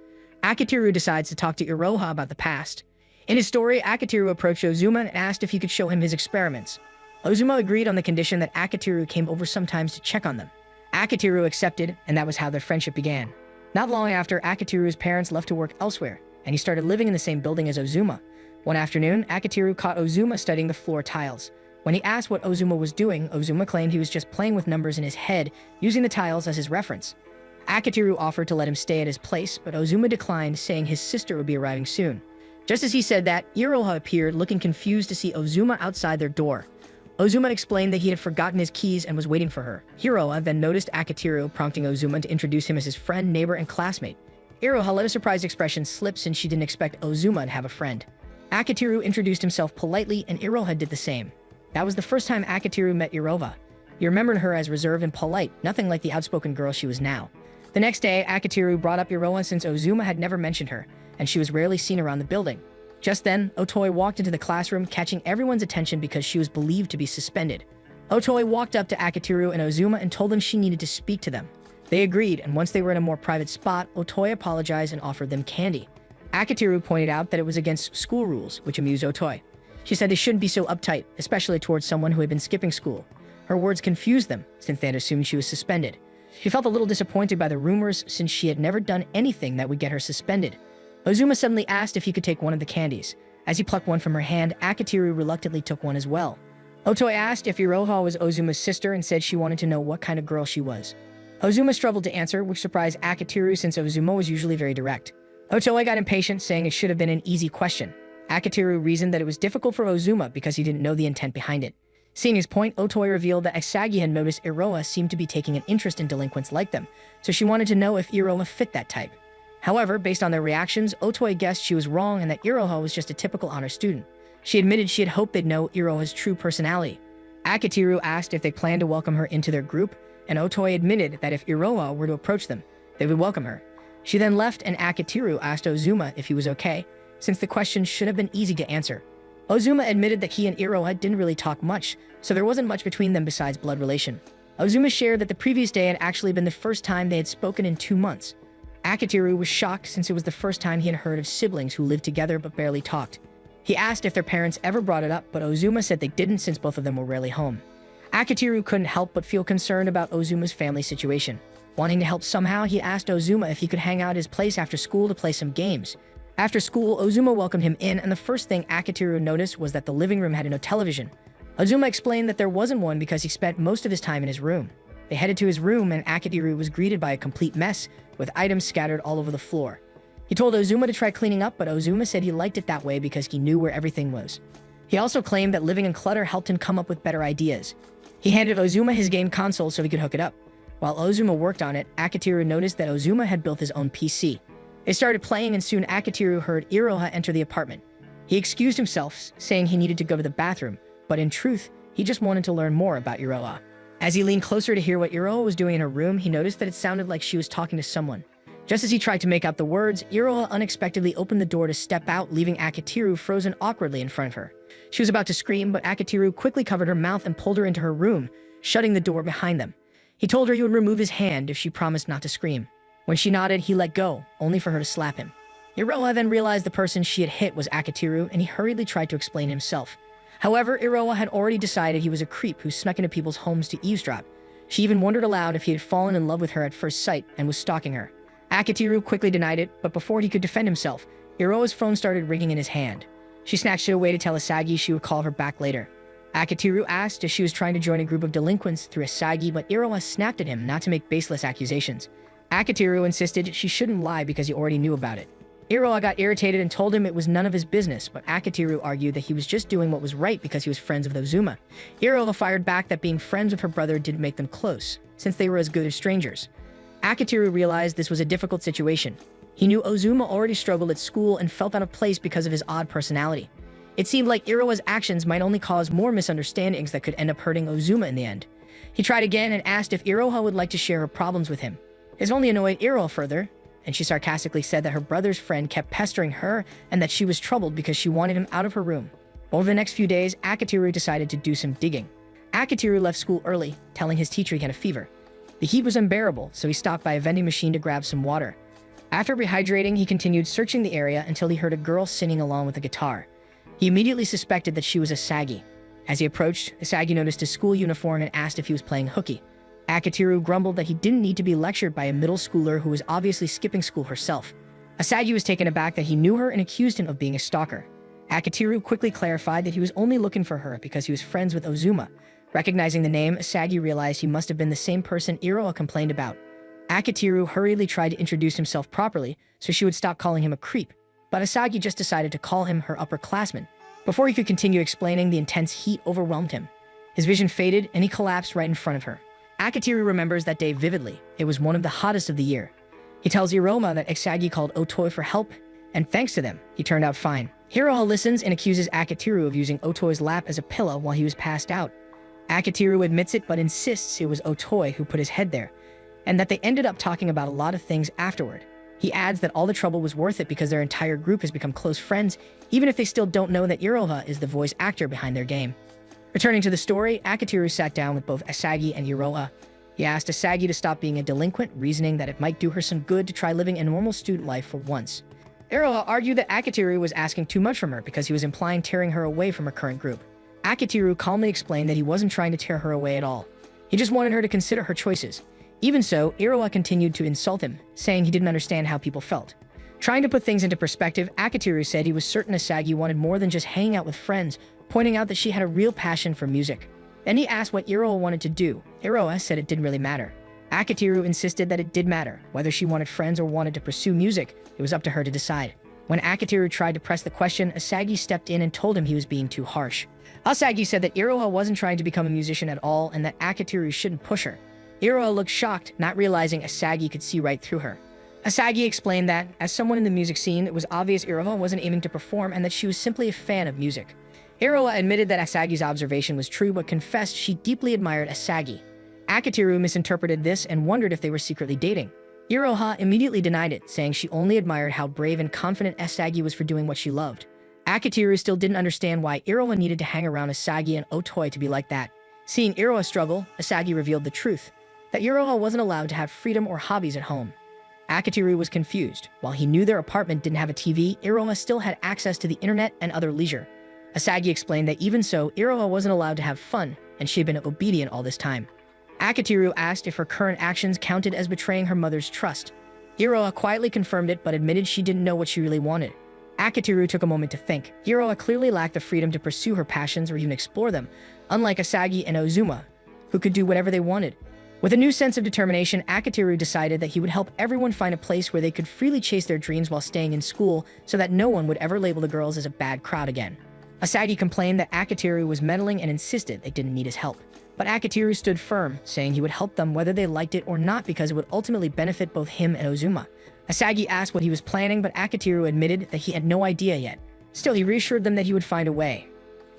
Akitiru decides to talk to Iroha about the past. In his story, Akitiru approached Ozuma and asked if he could show him his experiments. Ozuma agreed on the condition that Akitiru came over sometimes to check on them. Akitiru accepted, and that was how their friendship began. Not long after, Akitiru's parents left to work elsewhere, and he started living in the same building as Ozuma. One afternoon, Akitiru caught Ozuma studying the floor tiles. When he asked what Ozuma was doing, Ozuma claimed he was just playing with numbers in his head, using the tiles as his reference. Akitiru offered to let him stay at his place, but Ozuma declined, saying his sister would be arriving soon. Just as he said that, Iroha appeared, looking confused to see Ozuma outside their door. Ozuma explained that he had forgotten his keys and was waiting for her. Iroha then noticed Akitiru, prompting Ozuma to introduce him as his friend, neighbor, and classmate. Iroha let a surprised expression slip since she didn't expect Ozuma to have a friend. Akitiru introduced himself politely, and Iroha did the same. That was the first time Akitiru met Iroha. He remembered her as reserved and polite, nothing like the outspoken girl she was now. The next day, Akitiru brought up Iroha since Ozuma had never mentioned her, and she was rarely seen around the building. Just then, Otoi walked into the classroom, catching everyone's attention because she was believed to be suspended. Otoi walked up to Akitiru and Ozuma and told them she needed to speak to them. They agreed, and once they were in a more private spot, Otoi apologized and offered them candy. Akitiru pointed out that it was against school rules, which amused Otoi. She said they shouldn't be so uptight, especially towards someone who had been skipping school. Her words confused them, since they had assumed she was suspended. She felt a little disappointed by the rumors, since she had never done anything that would get her suspended. Ozuma suddenly asked if he could take one of the candies. As he plucked one from her hand, Akitiru reluctantly took one as well. Otoi asked if Iroha was Ozuma's sister and said she wanted to know what kind of girl she was. Ozuma struggled to answer, which surprised Akitiru since Ozuma was usually very direct. Otoi got impatient, saying it should have been an easy question. Akitiru reasoned that it was difficult for Ozuma because he didn't know the intent behind it. Seeing his point, Otoi revealed that Asagi had noticed Iroha seemed to be taking an interest in delinquents like them, so she wanted to know if Iroha fit that type. However, based on their reactions, Otoi guessed she was wrong and that Iroha was just a typical honor student. She admitted she had hoped they'd know Iroha's true personality. Akitiru asked if they planned to welcome her into their group, and Otoi admitted that if Iroha were to approach them, they would welcome her. She then left, and Akitiru asked Ozuma if he was okay, since the question should have been easy to answer. Ozuma admitted that he and Iroha didn't really talk much, so there wasn't much between them besides blood relation. Ozuma shared that the previous day had actually been the first time they had spoken in 2 months. Akitiru was shocked since it was the first time he had heard of siblings who lived together but barely talked. He asked if their parents ever brought it up, but Ozuma said they didn't since both of them were rarely home. Akitiru couldn't help but feel concerned about Ozuma's family situation. Wanting to help somehow, he asked Ozuma if he could hang out at his place after school to play some games. After school, Ozuma welcomed him in, and the first thing Akitiru noticed was that the living room had no television. Ozuma explained that there wasn't one because he spent most of his time in his room. They headed to his room, and Akitiru was greeted by a complete mess, with items scattered all over the floor. He told Ozuma to try cleaning up, but Ozuma said he liked it that way because he knew where everything was. He also claimed that living in clutter helped him come up with better ideas. He handed Ozuma his game console so he could hook it up. While Ozuma worked on it, Akitiru noticed that Ozuma had built his own PC. They started playing, and soon Akitiru heard Iroha enter the apartment. He excused himself, saying he needed to go to the bathroom, but in truth, he just wanted to learn more about Iroha. As he leaned closer to hear what Iroha was doing in her room, he noticed that it sounded like she was talking to someone. Just as he tried to make out the words, Iroha unexpectedly opened the door to step out, leaving Akitiru frozen awkwardly in front of her. She was about to scream, but Akitiru quickly covered her mouth and pulled her into her room, shutting the door behind them. He told her he would remove his hand if she promised not to scream. When she nodded, he let go, only for her to slap him. Iroha then realized the person she had hit was Akitiru, and he hurriedly tried to explain himself. However, Iroha had already decided he was a creep who snuck into people's homes to eavesdrop. She even wondered aloud if he had fallen in love with her at first sight and was stalking her. Akitiru quickly denied it, but before he could defend himself, Iroha's phone started ringing in his hand. She snatched it away to tell Asagi she would call her back later. Akitiru asked if she was trying to join a group of delinquents through Asagi, but Iroha snapped at him not to make baseless accusations. Akitiru insisted she shouldn't lie because he already knew about it. Iroha got irritated and told him it was none of his business, but Akitiru argued that he was just doing what was right because he was friends with Ozuma. Iroha fired back that being friends with her brother didn't make them close, since they were as good as strangers. Akitiru realized this was a difficult situation. He knew Ozuma already struggled at school and felt out of place because of his odd personality. It seemed like Iroha's actions might only cause more misunderstandings that could end up hurting Ozuma in the end. He tried again and asked if Iroha would like to share her problems with him. This only annoyed Iroha further, and she sarcastically said that her brother's friend kept pestering her and that she was troubled because she wanted him out of her room. Over the next few days, Akitiru decided to do some digging. Akitiru left school early, telling his teacher he had a fever. The heat was unbearable, so he stopped by a vending machine to grab some water. After rehydrating, he continued searching the area until he heard a girl singing along with a guitar. He immediately suspected that she was Asagi. As he approached, Asagi noticed his school uniform and asked if he was playing hooky. Akitiru grumbled that he didn't need to be lectured by a middle schooler who was obviously skipping school herself. Asagi was taken aback that he knew her and accused him of being a stalker. Akitiru quickly clarified that he was only looking for her because he was friends with Ozuma. Recognizing the name, Asagi realized he must have been the same person Iroha complained about. Akitiru hurriedly tried to introduce himself properly so she would stop calling him a creep, but Asagi just decided to call him her upperclassman. Before he could continue explaining, the intense heat overwhelmed him. His vision faded, and he collapsed right in front of her. Akitiru remembers that day vividly. It was one of the hottest of the year. He tells Iroma that Asagi called Otoi for help, and thanks to them, he turned out fine. Hiroha listens and accuses Akitiru of using Otoi's lap as a pillow while he was passed out. Akitiru admits it but insists it was Otoi who put his head there, and that they ended up talking about a lot of things afterward. He adds that all the trouble was worth it because their entire group has become close friends, even if they still don't know that Iroha is the voice actor behind their game. Returning to the story, Akitiru sat down with both Asagi and Iroha. He asked Asagi to stop being a delinquent, reasoning that it might do her some good to try living a normal student life for once. Iroha argued that Akitiru was asking too much from her because he was implying tearing her away from her current group. Akitiru calmly explained that he wasn't trying to tear her away at all. He just wanted her to consider her choices. Even so, Iroha continued to insult him, saying he didn't understand how people felt. Trying to put things into perspective, Akitiru said he was certain Asagi wanted more than just hanging out with friends, pointing out that she had a real passion for music. Then he asked what Iroha wanted to do. Iroha said it didn't really matter. Akitiru insisted that it did matter. Whether she wanted friends or wanted to pursue music, it was up to her to decide. When Akitiru tried to press the question, Asagi stepped in and told him he was being too harsh. Asagi said that Iroha wasn't trying to become a musician at all and that Akitiru shouldn't push her. Iroha looked shocked, not realizing Asagi could see right through her. Asagi explained that, as someone in the music scene, it was obvious Iroha wasn't aiming to perform and that she was simply a fan of music. Iroha admitted that Asagi's observation was true but confessed she deeply admired Asagi. Akitiru misinterpreted this and wondered if they were secretly dating. Iroha immediately denied it, saying she only admired how brave and confident Asagi was for doing what she loved. Akitiru still didn't understand why Iroha needed to hang around Asagi and Otoi to be like that. Seeing Iroha struggle, Asagi revealed the truth, that Iroha wasn't allowed to have freedom or hobbies at home. Akitiru was confused. While he knew their apartment didn't have a TV, Iroha still had access to the internet and other leisure. Asagi explained that even so, Iroha wasn't allowed to have fun, and she had been obedient all this time. Akitiru asked if her current actions counted as betraying her mother's trust. Iroha quietly confirmed it but admitted she didn't know what she really wanted. Akitiru took a moment to think. Iroha clearly lacked the freedom to pursue her passions or even explore them, unlike Asagi and Ozuma, who could do whatever they wanted. With a new sense of determination, Akitiru decided that he would help everyone find a place where they could freely chase their dreams while staying in school so that no one would ever label the girls as a bad crowd again. Asagi complained that Akitiru was meddling and insisted they didn't need his help. But Akitiru stood firm, saying he would help them whether they liked it or not because it would ultimately benefit both him and Ozuma. Asagi asked what he was planning, but Akitiru admitted that he had no idea yet. Still, he reassured them that he would find a way.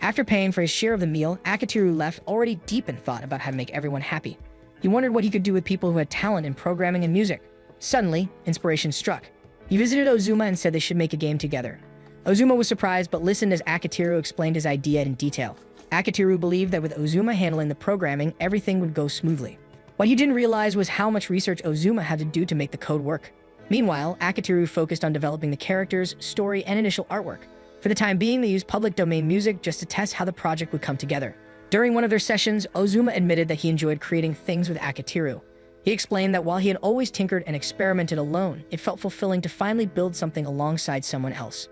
After paying for his share of the meal, Akitiru left already deep in thought about how to make everyone happy. He wondered what he could do with people who had talent in programming and music. Suddenly, inspiration struck. He visited Ozuma and said they should make a game together. Ozuma was surprised but listened as Akitiru explained his idea in detail. Akitiru believed that with Ozuma handling the programming, everything would go smoothly. What he didn't realize was how much research Ozuma had to do to make the code work. Meanwhile, Akitiru focused on developing the characters, story, and initial artwork. For the time being, they used public domain music just to test how the project would come together. During one of their sessions, Ozuma admitted that he enjoyed creating things with Akitiru. He explained that while he had always tinkered and experimented alone, it felt fulfilling to finally build something alongside someone else.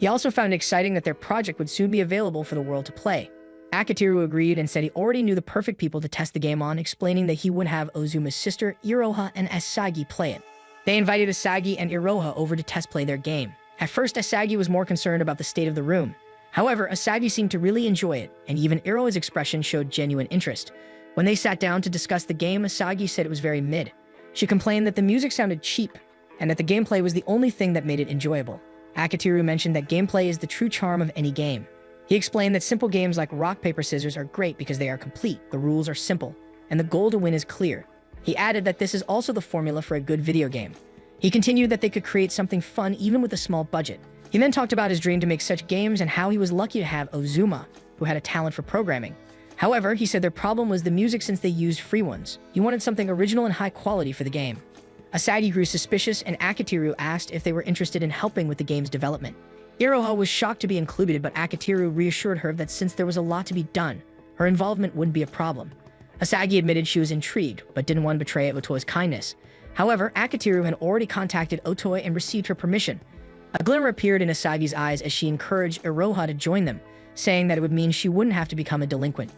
He also found it exciting that their project would soon be available for the world to play. Akitiru agreed and said he already knew the perfect people to test the game on, explaining that he would have Ozuma's sister, Iroha, and Asagi play it. They invited Asagi and Iroha over to test play their game. At first, Asagi was more concerned about the state of the room. However, Asagi seemed to really enjoy it, and even Iroha's expression showed genuine interest. When they sat down to discuss the game, Asagi said it was very mid. She complained that the music sounded cheap, and that the gameplay was the only thing that made it enjoyable. Akitiru mentioned that gameplay is the true charm of any game. He explained that simple games like rock, paper, scissors are great because they are complete, the rules are simple, and the goal to win is clear. He added that this is also the formula for a good video game. He continued that they could create something fun even with a small budget. He then talked about his dream to make such games and how he was lucky to have Ozuma, who had a talent for programming. However, he said their problem was the music since they used free ones. He wanted something original and high quality for the game. Asagi grew suspicious and Akitiru asked if they were interested in helping with the game's development. Iroha was shocked to be included, but Akitiru reassured her that since there was a lot to be done, her involvement wouldn't be a problem. Asagi admitted she was intrigued, but didn't want to betray Otoi's kindness. However, Akitiru had already contacted Otoi and received her permission. A glimmer appeared in Asagi's eyes as she encouraged Iroha to join them, saying that it would mean she wouldn't have to become a delinquent.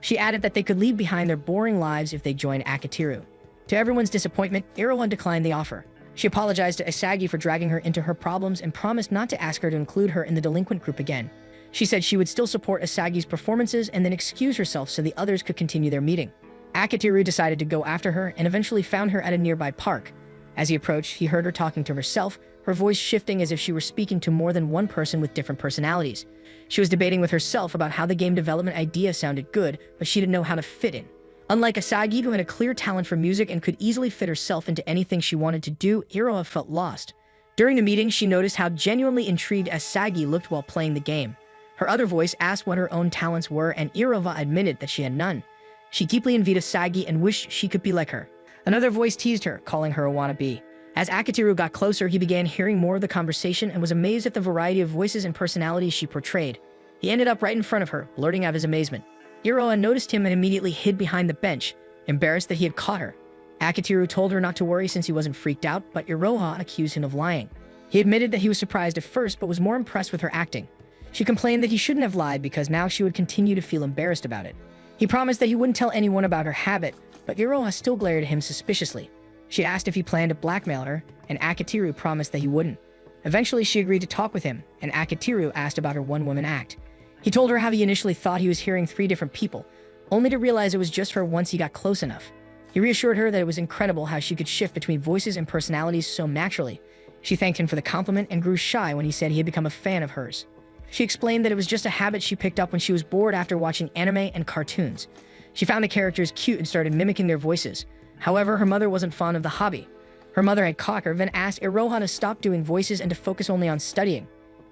She added that they could leave behind their boring lives if they joined Akitiru. To everyone's disappointment, Iroha declined the offer. She apologized to Asagi for dragging her into her problems and promised not to ask her to include her in the delinquent group again. She said she would still support Asagi's performances and then excuse herself so the others could continue their meeting. Akitiru decided to go after her and eventually found her at a nearby park. As he approached, he heard her talking to herself, her voice shifting as if she were speaking to more than one person with different personalities. She was debating with herself about how the game development idea sounded good, but she didn't know how to fit in. Unlike Asagi, who had a clear talent for music and could easily fit herself into anything she wanted to do, Iroha felt lost. During the meeting, she noticed how genuinely intrigued Asagi looked while playing the game. Her other voice asked what her own talents were, and Iroha admitted that she had none. She deeply envied Asagi and wished she could be like her. Another voice teased her, calling her a wannabe. As Akitiru got closer, he began hearing more of the conversation and was amazed at the variety of voices and personalities she portrayed. He ended up right in front of her, blurting out his amazement. Iroha noticed him and immediately hid behind the bench, embarrassed that he had caught her. Akitiru told her not to worry since he wasn't freaked out, but Iroha accused him of lying. He admitted that he was surprised at first, but was more impressed with her acting. She complained that he shouldn't have lied because now she would continue to feel embarrassed about it. He promised that he wouldn't tell anyone about her habit, but Iroha still glared at him suspiciously. She asked if he planned to blackmail her, and Akitiru promised that he wouldn't. Eventually, she agreed to talk with him, and Akitiru asked about her one-woman act. He told her how he initially thought he was hearing 3 different people, only to realize it was just her once he got close enough. He reassured her that it was incredible how she could shift between voices and personalities so naturally. She thanked him for the compliment and grew shy when he said he had become a fan of hers. She explained that it was just a habit she picked up when she was bored after watching anime and cartoons. She found the characters cute and started mimicking their voices. However, her mother wasn't fond of the hobby. Her mother had caught her, then asked Iroha to stop doing voices and to focus only on studying.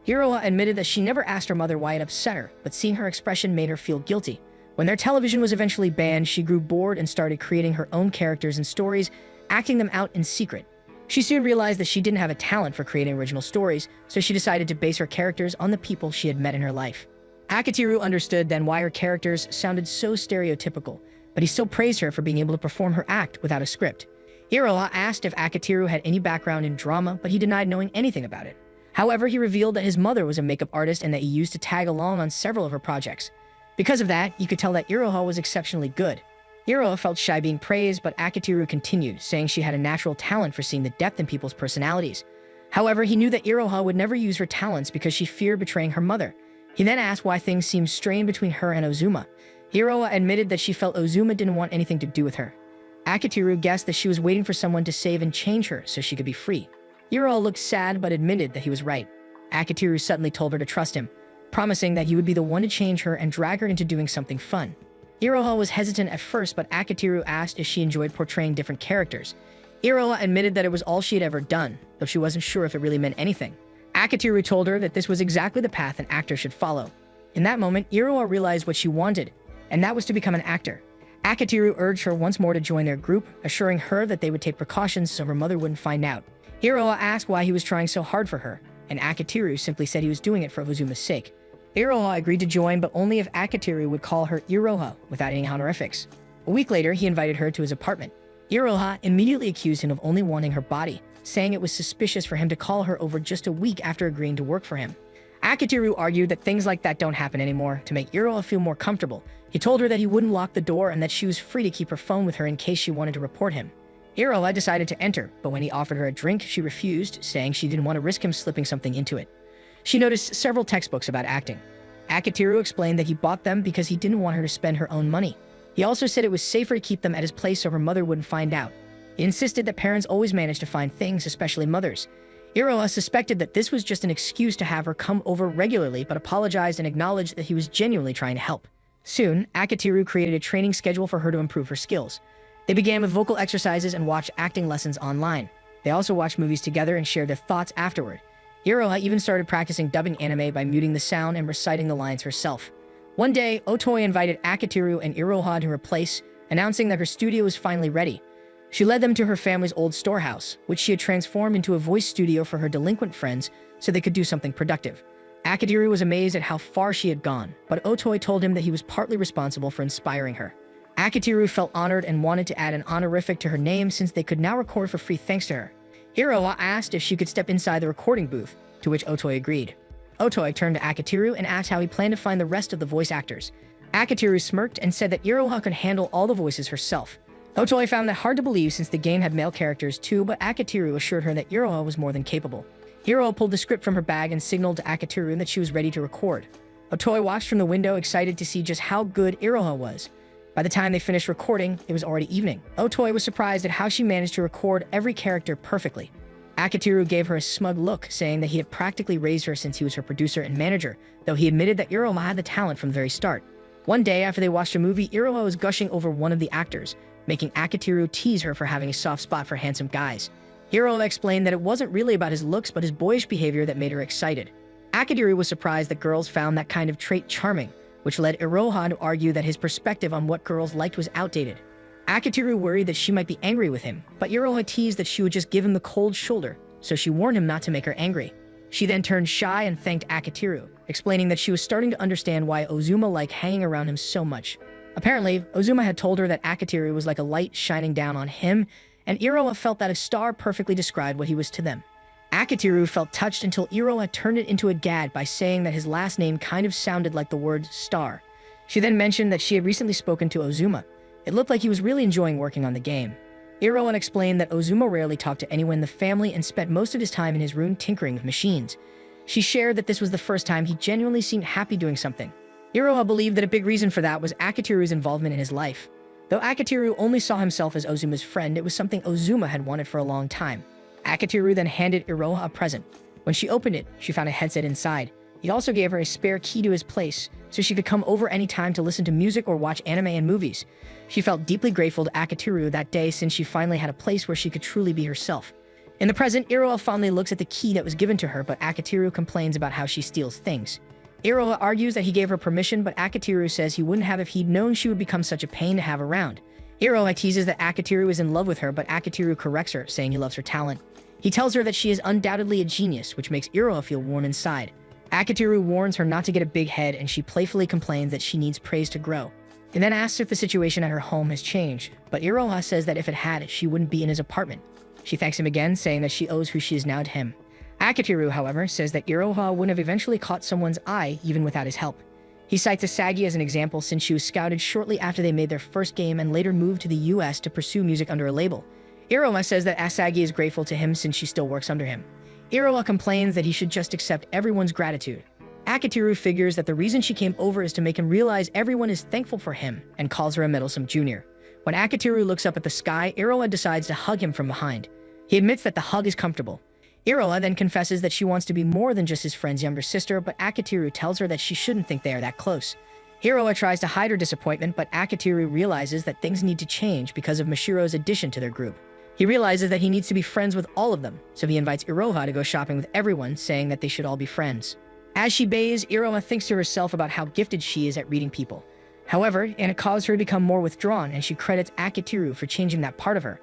Iroha admitted that she never asked her mother why it upset her, but seeing her expression made her feel guilty. When their television was eventually banned, she grew bored and started creating her own characters and stories, acting them out in secret. She soon realized that she didn't have a talent for creating original stories, so she decided to base her characters on the people she had met in her life. Akitiru understood then why her characters sounded so stereotypical, but he still praised her for being able to perform her act without a script. Iroha asked if Akitiru had any background in drama, but he denied knowing anything about it. However, he revealed that his mother was a makeup artist and that he used to tag along on several of her projects. Because of that, you could tell that Iroha was exceptionally good. Iroha felt shy being praised, but Akitiru continued, saying she had a natural talent for seeing the depth in people's personalities. However, he knew that Iroha would never use her talents because she feared betraying her mother. He then asked why things seemed strained between her and Ozuma. Iroha admitted that she felt Ozuma didn't want anything to do with her. Akitiru guessed that she was waiting for someone to save and change her so she could be free. Iroha looked sad but admitted that he was right. Akitiru suddenly told her to trust him, promising that he would be the one to change her and drag her into doing something fun. Iroha was hesitant at first, but Akitiru asked if she enjoyed portraying different characters. Iroha admitted that it was all she had ever done, though she wasn't sure if it really meant anything. Akitiru told her that this was exactly the path an actor should follow. In that moment, Iroha realized what she wanted, and that was to become an actor. Akitiru urged her once more to join their group, assuring her that they would take precautions so her mother wouldn't find out. Iroha asked why he was trying so hard for her, and Akitiru simply said he was doing it for Ozuma's sake. Iroha agreed to join, but only if Akitiru would call her Iroha without any honorifics. A week later, he invited her to his apartment. Iroha immediately accused him of only wanting her body, saying it was suspicious for him to call her over just a week after agreeing to work for him. Akitiru argued that things like that don't happen anymore to make Iroha feel more comfortable. He told her that he wouldn't lock the door and that she was free to keep her phone with her in case she wanted to report him. Iroha decided to enter, but when he offered her a drink, she refused, saying she didn't want to risk him slipping something into it. She noticed several textbooks about acting. Akitiru explained that he bought them because he didn't want her to spend her own money. He also said it was safer to keep them at his place so her mother wouldn't find out. He insisted that parents always manage to find things, especially mothers. Iroha suspected that this was just an excuse to have her come over regularly, but apologized and acknowledged that he was genuinely trying to help. Soon, Akitiru created a training schedule for her to improve her skills. They began with vocal exercises and watched acting lessons online. They also watched movies together and shared their thoughts afterward. Iroha even started practicing dubbing anime by muting the sound and reciting the lines herself. One day, Otoy invited Akitiru and Iroha to her place, announcing that her studio was finally ready. She led them to her family's old storehouse, which she had transformed into a voice studio for her delinquent friends so they could do something productive. Akitiru was amazed at how far she had gone, but Otoy told him that he was partly responsible for inspiring her. Akitiru felt honored and wanted to add an honorific to her name since they could now record for free thanks to her. Iroha asked if she could step inside the recording booth, to which Otoy agreed. Otoy turned to Akitiru and asked how he planned to find the rest of the voice actors. Akitiru smirked and said that Iroha could handle all the voices herself. Otoy found that hard to believe since the game had male characters too, but Akitiru assured her that Iroha was more than capable. Iroha pulled the script from her bag and signaled to Akitiru that she was ready to record. Otoy watched from the window, excited to see just how good Iroha was. By the time they finished recording, it was already evening. Otoy was surprised at how she managed to record every character perfectly. Akitiru gave her a smug look, saying that he had practically raised her since he was her producer and manager, though he admitted that Iroha had the talent from the very start. One day after they watched a movie, Iroha was gushing over one of the actors, making Akitiru tease her for having a soft spot for handsome guys. Iroha explained that it wasn't really about his looks but his boyish behavior that made her excited. Akitiru was surprised that girls found that kind of trait charming, which led Iroha to argue that his perspective on what girls liked was outdated. Akitiru worried that she might be angry with him, but Iroha teased that she would just give him the cold shoulder, so she warned him not to make her angry. She then turned shy and thanked Akitiru, explaining that she was starting to understand why Ozuma liked hanging around him so much. Apparently, Ozuma had told her that Akitiru was like a light shining down on him, and Iroha felt that a star perfectly described what he was to them. Akitiru felt touched until Iroha turned it into a gag by saying that his last name kind of sounded like the word star. She then mentioned that she had recently spoken to Ozuma. It looked like he was really enjoying working on the game. Iroha explained that Ozuma rarely talked to anyone in the family and spent most of his time in his room tinkering with machines. She shared that this was the first time he genuinely seemed happy doing something. Iroha believed that a big reason for that was Akitiru's involvement in his life. Though Akitiru only saw himself as Ozuma's friend, it was something Ozuma had wanted for a long time. Akitiru then handed Iroha a present. When she opened it, she found a headset inside. He also gave her a spare key to his place, so she could come over any time to listen to music or watch anime and movies. She felt deeply grateful to Akitiru that day since she finally had a place where she could truly be herself. In the present, Iroha fondly looks at the key that was given to her, but Akitiru complains about how she steals things. Iroha argues that he gave her permission, but Akitiru says he wouldn't have if he'd known she would become such a pain to have around. Iroha teases that Akitiru is in love with her, but Akitiru corrects her, saying he loves her talent. He tells her that she is undoubtedly a genius, which makes Iroha feel warm inside. Akitiru warns her not to get a big head, and she playfully complains that she needs praise to grow. He then asks if the situation at her home has changed, but Iroha says that if it had, she wouldn't be in his apartment. She thanks him again, saying that she owes who she is now to him. Akitiru, however, says that Iroha wouldn't have eventually caught someone's eye even without his help. He cites Asagi as an example since she was scouted shortly after they made their first game and later moved to the US to pursue music under a label. Iroha says that Asagi is grateful to him since she still works under him. Iroha complains that he should just accept everyone's gratitude. Akitiru figures that the reason she came over is to make him realize everyone is thankful for him and calls her a meddlesome junior. When Akitiru looks up at the sky, Iroha decides to hug him from behind. He admits that the hug is comfortable. Iroha then confesses that she wants to be more than just his friend's younger sister, but Akitiru tells her that she shouldn't think they are that close. Iroha tries to hide her disappointment, but Akitiru realizes that things need to change because of Mashiro's addition to their group. He realizes that he needs to be friends with all of them, so he invites Iroha to go shopping with everyone, saying that they should all be friends. As she bathes, Iroha thinks to herself about how gifted she is at reading people. However, it caused her to become more withdrawn, and she credits Akitiru for changing that part of her.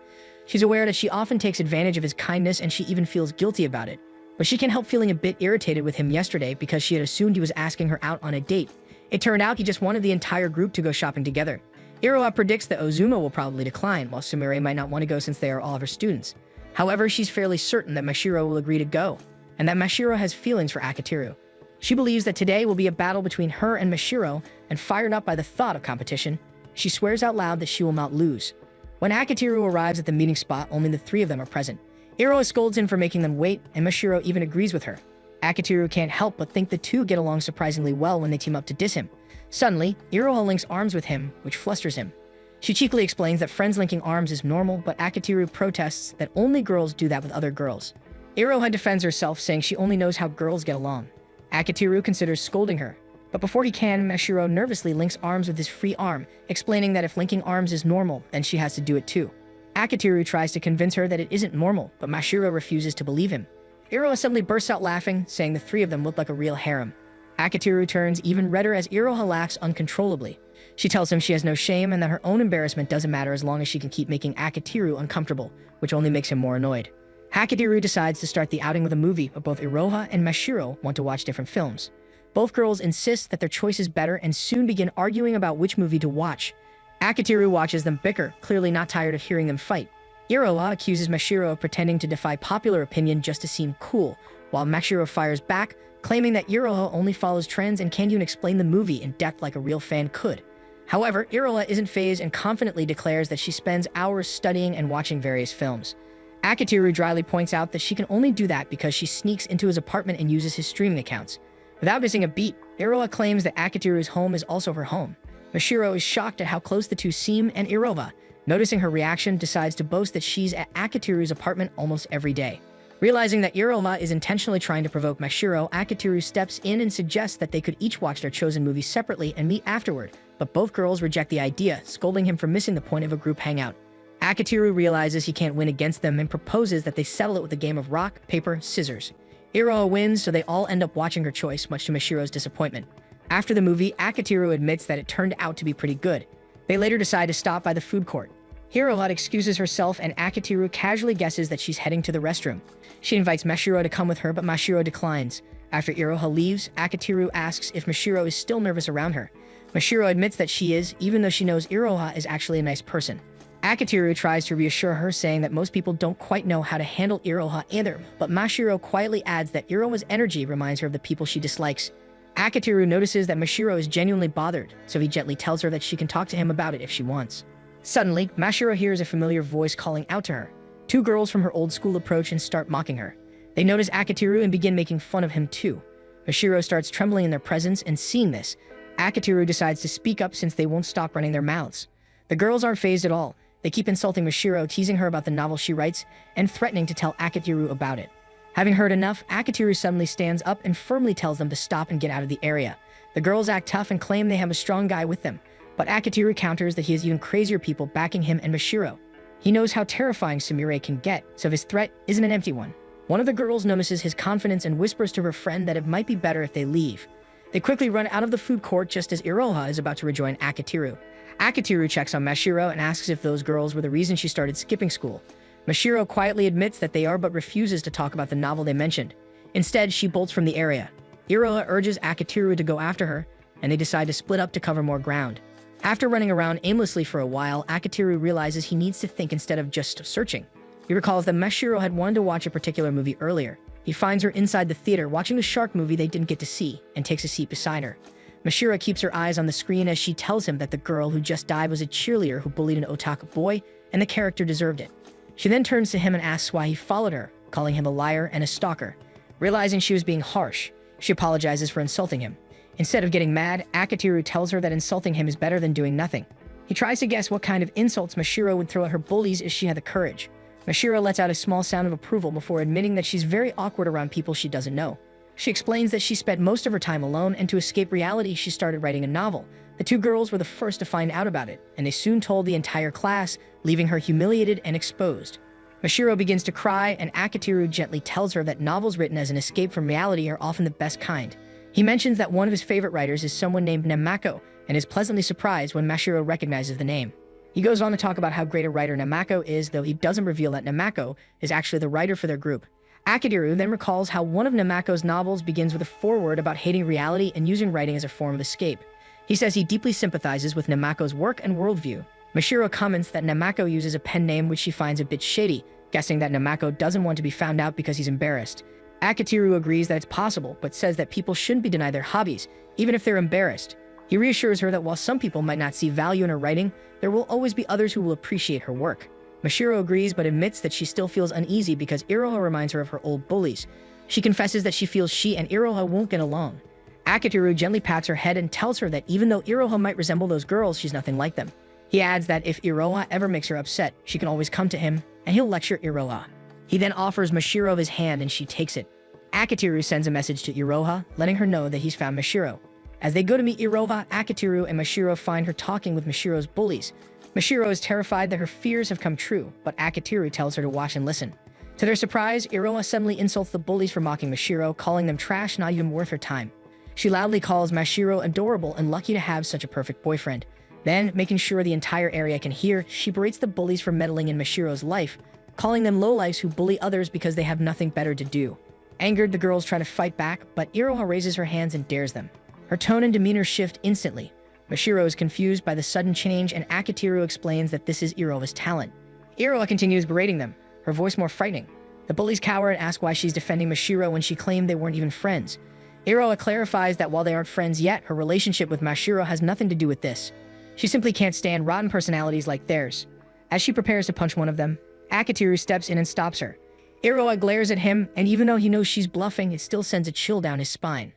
She's aware that she often takes advantage of his kindness, and she even feels guilty about it. But she can't help feeling a bit irritated with him yesterday because she had assumed he was asking her out on a date. It turned out he just wanted the entire group to go shopping together. Iroha predicts that Ozuma will probably decline, while Sumire might not want to go since they are all of her students. However, she's fairly certain that Mashiro will agree to go, and that Mashiro has feelings for Akitiru. She believes that today will be a battle between her and Mashiro, and fired up by the thought of competition, she swears out loud that she will not lose. When Akitiru arrives at the meeting spot, only the three of them are present. Iroha scolds him for making them wait, and Mashiro even agrees with her. Akitiru can't help but think the two get along surprisingly well when they team up to diss him. Suddenly, Iroha links arms with him, which flusters him. She cheekily explains that friends linking arms is normal, but Akitiru protests that only girls do that with other girls. Iroha defends herself, saying she only knows how girls get along. Akitiru considers scolding her, but before he can, Mashiro nervously links arms with his free arm, explaining that if linking arms is normal, then she has to do it too. Akitiru tries to convince her that it isn't normal, but Mashiro refuses to believe him. Iroha suddenly bursts out laughing, saying the three of them look like a real harem. Akitiru turns even redder as Iroha laughs uncontrollably. She tells him she has no shame and that her own embarrassment doesn't matter as long as she can keep making Akitiru uncomfortable, which only makes him more annoyed. Akitiru decides to start the outing with a movie, but both Iroha and Mashiro want to watch different films. Both girls insist that their choice is better and soon begin arguing about which movie to watch. Akitiru watches them bicker, clearly not tired of hearing them fight. Iroha accuses Mashiro of pretending to defy popular opinion just to seem cool, while Mashiro fires back, claiming that Iroha only follows trends and can't even explain the movie in depth like a real fan could. However, Iroha isn't fazed and confidently declares that she spends hours studying and watching various films. Akitiru dryly points out that she can only do that because she sneaks into his apartment and uses his streaming accounts. Without missing a beat, Iroha claims that Akitiru's home is also her home. Mashiro is shocked at how close the two seem, and Iroha, noticing her reaction, decides to boast that she's at Akitiru's apartment almost every day. Realizing that Iroha is intentionally trying to provoke Mashiro, Akitiru steps in and suggests that they could each watch their chosen movie separately and meet afterward, but both girls reject the idea, scolding him for missing the point of a group hangout. Akitiru realizes he can't win against them and proposes that they settle it with a game of rock, paper, scissors. Iroha wins, so they all end up watching her choice, much to Mashiro's disappointment. After the movie, Akitiru admits that it turned out to be pretty good. They later decide to stop by the food court. Iroha excuses herself, and Akitiru casually guesses that she's heading to the restroom. She invites Mashiro to come with her, but Mashiro declines. After Iroha leaves, Akitiru asks if Mashiro is still nervous around her. Mashiro admits that she is, even though she knows Iroha is actually a nice person. Akitiru tries to reassure her, saying that most people don't quite know how to handle Iroha either, but Mashiro quietly adds that Iroha's energy reminds her of the people she dislikes. Akitiru notices that Mashiro is genuinely bothered, so he gently tells her that she can talk to him about it if she wants. Suddenly, Mashiro hears a familiar voice calling out to her. Two girls from her old school approach and start mocking her. They notice Akitiru and begin making fun of him too. Mashiro starts trembling in their presence, and seeing this, Akitiru decides to speak up since they won't stop running their mouths. The girls aren't fazed at all. They keep insulting Mashiro, teasing her about the novel she writes, and threatening to tell Akitiru about it. Having heard enough, Akitiru suddenly stands up and firmly tells them to stop and get out of the area. The girls act tough and claim they have a strong guy with them, but Akitiru counters that he has even crazier people backing him and Mashiro. He knows how terrifying Sumire can get, so his threat isn't an empty one. One of the girls notices his confidence and whispers to her friend that it might be better if they leave. They quickly run out of the food court just as Iroha is about to rejoin Akitiru. Akitiru checks on Mashiro and asks if those girls were the reason she started skipping school. Mashiro quietly admits that they are, but refuses to talk about the novel they mentioned. Instead, she bolts from the area. Iroha urges Akitiru to go after her, and they decide to split up to cover more ground. After running around aimlessly for a while, Akitiru realizes he needs to think instead of just searching. He recalls that Mashiro had wanted to watch a particular movie earlier. He finds her inside the theater watching the shark movie they didn't get to see, and takes a seat beside her. Mashiro keeps her eyes on the screen as she tells him that the girl who just died was a cheerleader who bullied an otaku boy, and the character deserved it. She then turns to him and asks why he followed her, calling him a liar and a stalker. Realizing she was being harsh, she apologizes for insulting him. Instead of getting mad, Akitiru tells her that insulting him is better than doing nothing. He tries to guess what kind of insults Mashiro would throw at her bullies if she had the courage. Mashiro lets out a small sound of approval before admitting that she's very awkward around people she doesn't know. She explains that she spent most of her time alone, and to escape reality, she started writing a novel. The two girls were the first to find out about it, and they soon told the entire class, leaving her humiliated and exposed. Mashiro begins to cry, and Akitiru gently tells her that novels written as an escape from reality are often the best kind. He mentions that one of his favorite writers is someone named Namako, and is pleasantly surprised when Mashiro recognizes the name. He goes on to talk about how great a writer Namako is, though he doesn't reveal that Namako is actually the writer for their group. Akitiru then recalls how one of Namako's novels begins with a foreword about hating reality and using writing as a form of escape. He says he deeply sympathizes with Namako's work and worldview. Mashiro comments that Namako uses a pen name which she finds a bit shady, guessing that Namako doesn't want to be found out because he's embarrassed. Akitiru agrees that it's possible, but says that people shouldn't be denied their hobbies, even if they're embarrassed. He reassures her that while some people might not see value in her writing, there will always be others who will appreciate her work. Mashiro agrees, but admits that she still feels uneasy because Iroha reminds her of her old bullies. She confesses that she feels she and Iroha won't get along. Akitiru gently pats her head and tells her that even though Iroha might resemble those girls, she's nothing like them. He adds that if Iroha ever makes her upset, she can always come to him, and he'll lecture Iroha. He then offers Mashiro his hand, and she takes it. Akitiru sends a message to Iroha, letting her know that he's found Mashiro. As they go to meet Iroha, Akitiru and Mashiro find her talking with Mashiro's bullies. Mashiro is terrified that her fears have come true, but Akitiru tells her to watch and listen. To their surprise, Iroha suddenly insults the bullies for mocking Mashiro, calling them trash, not even worth her time. She loudly calls Mashiro adorable and lucky to have such a perfect boyfriend. Then, making sure the entire area can hear, she berates the bullies for meddling in Mashiro's life, calling them lowlifes who bully others because they have nothing better to do. Angered, the girls try to fight back, but Iroha raises her hands and dares them. Her tone and demeanor shift instantly. Mashiro is confused by the sudden change, and Akitiru explains that this is Iroha's talent. Iroha continues berating them, her voice more frightening. The bullies cower and ask why she's defending Mashiro when she claimed they weren't even friends. Iroha clarifies that while they aren't friends yet, her relationship with Mashiro has nothing to do with this. She simply can't stand rotten personalities like theirs. As she prepares to punch one of them, Akitiru steps in and stops her. Iroha glares at him, and even though he knows she's bluffing, it still sends a chill down his spine.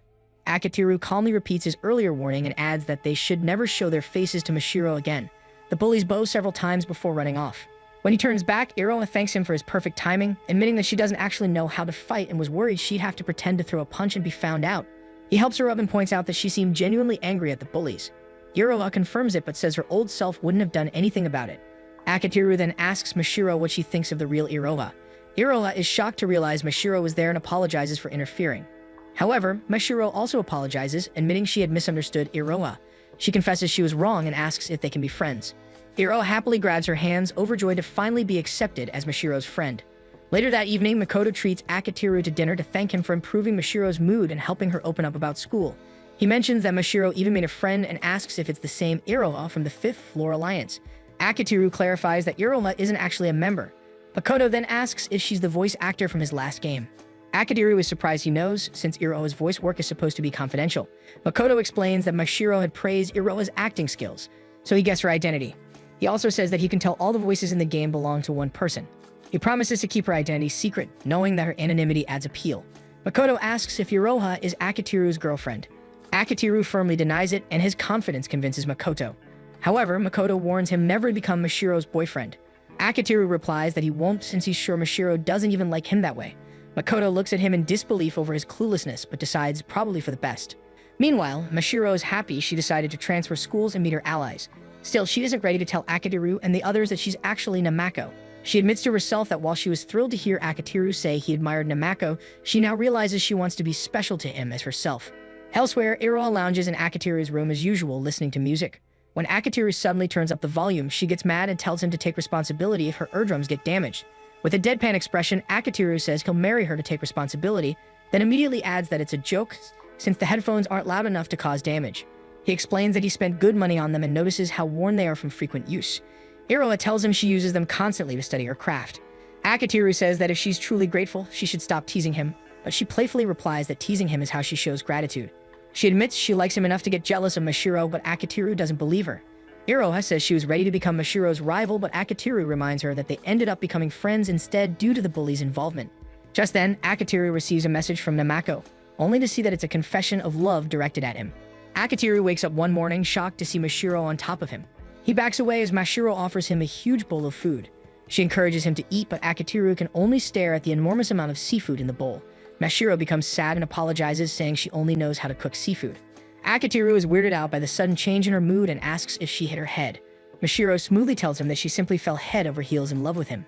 Akitiru calmly repeats his earlier warning and adds that they should never show their faces to Mashiro again. The bullies bow several times before running off. When he turns back, Iroha thanks him for his perfect timing, admitting that she doesn't actually know how to fight and was worried she'd have to pretend to throw a punch and be found out. He helps her up and points out that she seemed genuinely angry at the bullies. Iroha confirms it but says her old self wouldn't have done anything about it. Akitiru then asks Mashiro what she thinks of the real Iroha. Iroha is shocked to realize Mashiro was there and apologizes for interfering. However, Mashiro also apologizes, admitting she had misunderstood Iroha. She confesses she was wrong and asks if they can be friends. Iroha happily grabs her hands, overjoyed to finally be accepted as Mashiro's friend. Later that evening, Makoto treats Akitiru to dinner to thank him for improving Mashiro's mood and helping her open up about school. He mentions that Mashiro even made a friend and asks if it's the same Iroha from the 5th Floor Alliance. Akitiru clarifies that Iroha isn't actually a member. Makoto then asks if she's the voice actor from his last game. Akitiru is surprised he knows, since Iroha's voice work is supposed to be confidential. Makoto explains that Mashiro had praised Iroha's acting skills, so he guessed her identity. He also says that he can tell all the voices in the game belong to one person. He promises to keep her identity secret, knowing that her anonymity adds appeal. Makoto asks if Iroha is Akitiru's girlfriend. Akitiru firmly denies it, and his confidence convinces Makoto. However, Makoto warns him never to become Mashiro's boyfriend. Akitiru replies that he won't since he's sure Mashiro doesn't even like him that way. Makoto looks at him in disbelief over his cluelessness, but decides probably for the best. Meanwhile, Mashiro is happy she decided to transfer schools and meet her allies. Still, she isn't ready to tell Akitiru and the others that she's actually Namako. She admits to herself that while she was thrilled to hear Akitiru say he admired Namako, she now realizes she wants to be special to him as herself. Elsewhere, Iroha lounges in Akitiru's room as usual, listening to music. When Akitiru suddenly turns up the volume, she gets mad and tells him to take responsibility if her eardrums get damaged. With a deadpan expression, Akitiru says he'll marry her to take responsibility, then immediately adds that it's a joke since the headphones aren't loud enough to cause damage. He explains that he spent good money on them and notices how worn they are from frequent use. Iroha tells him she uses them constantly to study her craft. Akitiru says that if she's truly grateful, she should stop teasing him, but she playfully replies that teasing him is how she shows gratitude. She admits she likes him enough to get jealous of Mashiro, but Akitiru doesn't believe her. Iroha says she was ready to become Mashiro's rival, but Akitiru reminds her that they ended up becoming friends instead due to the bully's involvement. Just then, Akitiru receives a message from Namako, only to see that it's a confession of love directed at him. Akitiru wakes up one morning shocked to see Mashiro on top of him. He backs away as Mashiro offers him a huge bowl of food. She encourages him to eat, but Akitiru can only stare at the enormous amount of seafood in the bowl. Mashiro becomes sad and apologizes, saying she only knows how to cook seafood. Akitiru is weirded out by the sudden change in her mood and asks if she hit her head. Mashiro smoothly tells him that she simply fell head over heels in love with him.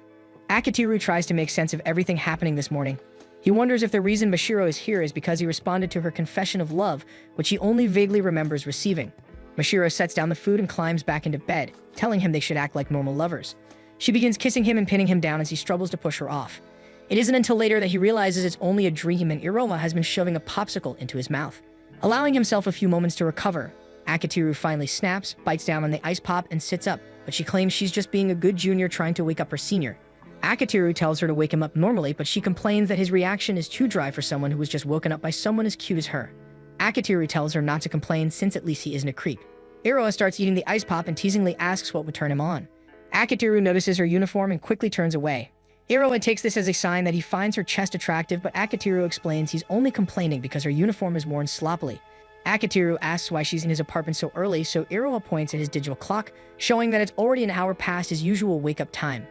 Akitiru tries to make sense of everything happening this morning. He wonders if the reason Mashiro is here is because he responded to her confession of love, which he only vaguely remembers receiving. Mashiro sets down the food and climbs back into bed, telling him they should act like normal lovers. She begins kissing him and pinning him down as he struggles to push her off. It isn't until later that he realizes it's only a dream and Iroha has been shoving a popsicle into his mouth. Allowing himself a few moments to recover, Akitiru finally snaps, bites down on the ice pop, and sits up, but she claims she's just being a good junior trying to wake up her senior. Akitiru tells her to wake him up normally, but she complains that his reaction is too dry for someone who was just woken up by someone as cute as her. Akitiru tells her not to complain since at least he isn't a creep. Iroha starts eating the ice pop and teasingly asks what would turn him on. Akitiru notices her uniform and quickly turns away. Iroha takes this as a sign that he finds her chest attractive, but Akitiru explains he's only complaining because her uniform is worn sloppily. Akitiru asks why she's in his apartment so early, so Iroha points at his digital clock, showing that it's already an hour past his usual wake-up time.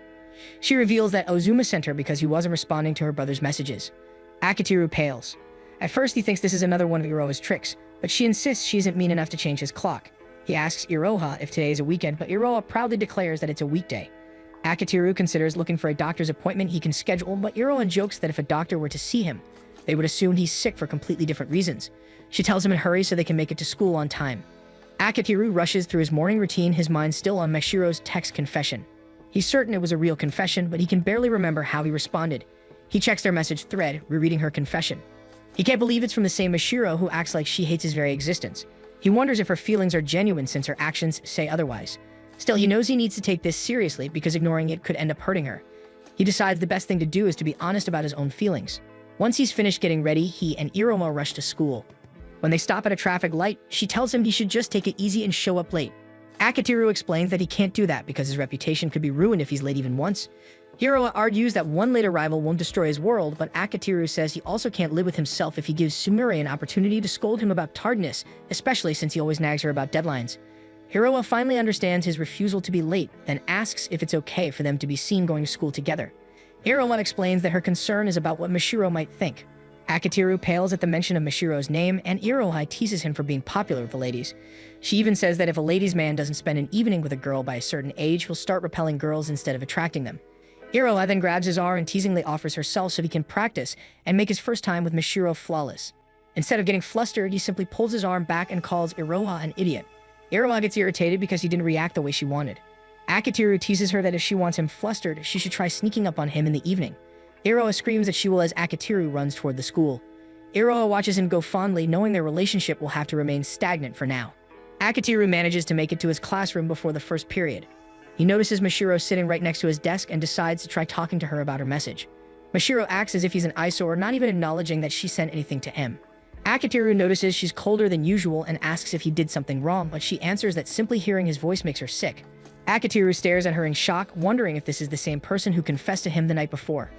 She reveals that Ozuma sent her because he wasn't responding to her brother's messages. Akitiru pales. At first he thinks this is another one of Iroha's tricks, but she insists she isn't mean enough to change his clock. He asks Iroha if today is a weekend, but Iroha proudly declares that it's a weekday. Akitiru considers looking for a doctor's appointment he can schedule, but Iroha jokes that if a doctor were to see him, they would assume he's sick for completely different reasons. She tells him to hurry so they can make it to school on time. Akitiru rushes through his morning routine, his mind still on Mashiro's text confession. He's certain it was a real confession, but he can barely remember how he responded. He checks their message thread, rereading her confession. He can't believe it's from the same Mashiro who acts like she hates his very existence. He wonders if her feelings are genuine since her actions say otherwise. Still, he knows he needs to take this seriously because ignoring it could end up hurting her. He decides the best thing to do is to be honest about his own feelings. Once he's finished getting ready, he and Iroha rush to school. When they stop at a traffic light, she tells him he should just take it easy and show up late. Akitiru explains that he can't do that because his reputation could be ruined if he's late even once. Hiroa argues that one later rival won't destroy his world, but Akiteru says he also can't live with himself if he gives Sumire an opportunity to scold him about tardiness, especially since he always nags her about deadlines. Hiroa finally understands his refusal to be late, then asks if it's okay for them to be seen going to school together. Hiroa explains that her concern is about what Mashiro might think. Akiteru pales at the mention of Mashiro's name, and Hiroa teases him for being popular with the ladies. She even says that if a ladies' man doesn't spend an evening with a girl by a certain age, he'll start repelling girls instead of attracting them. Hiroa then grabs his arm and teasingly offers herself so he can practice and make his first time with Mashiro flawless. Instead of getting flustered, he simply pulls his arm back and calls Hiroa an idiot. Hiroa gets irritated because he didn't react the way she wanted. Akiteru teases her that if she wants him flustered, she should try sneaking up on him in the evening. Hiroa screams that she will as Akiteru runs toward the school. Hiroa watches him go fondly, knowing their relationship will have to remain stagnant for now. Akiteru manages to make it to his classroom before the first period. He notices Mashiro sitting right next to his desk and decides to try talking to her about her message. Mashiro acts as if he's an eyesore, not even acknowledging that she sent anything to him. Akiteru notices she's colder than usual and asks if he did something wrong, but she answers that simply hearing his voice makes her sick. Akiteru stares at her in shock, wondering if this is the same person who confessed to him the night before.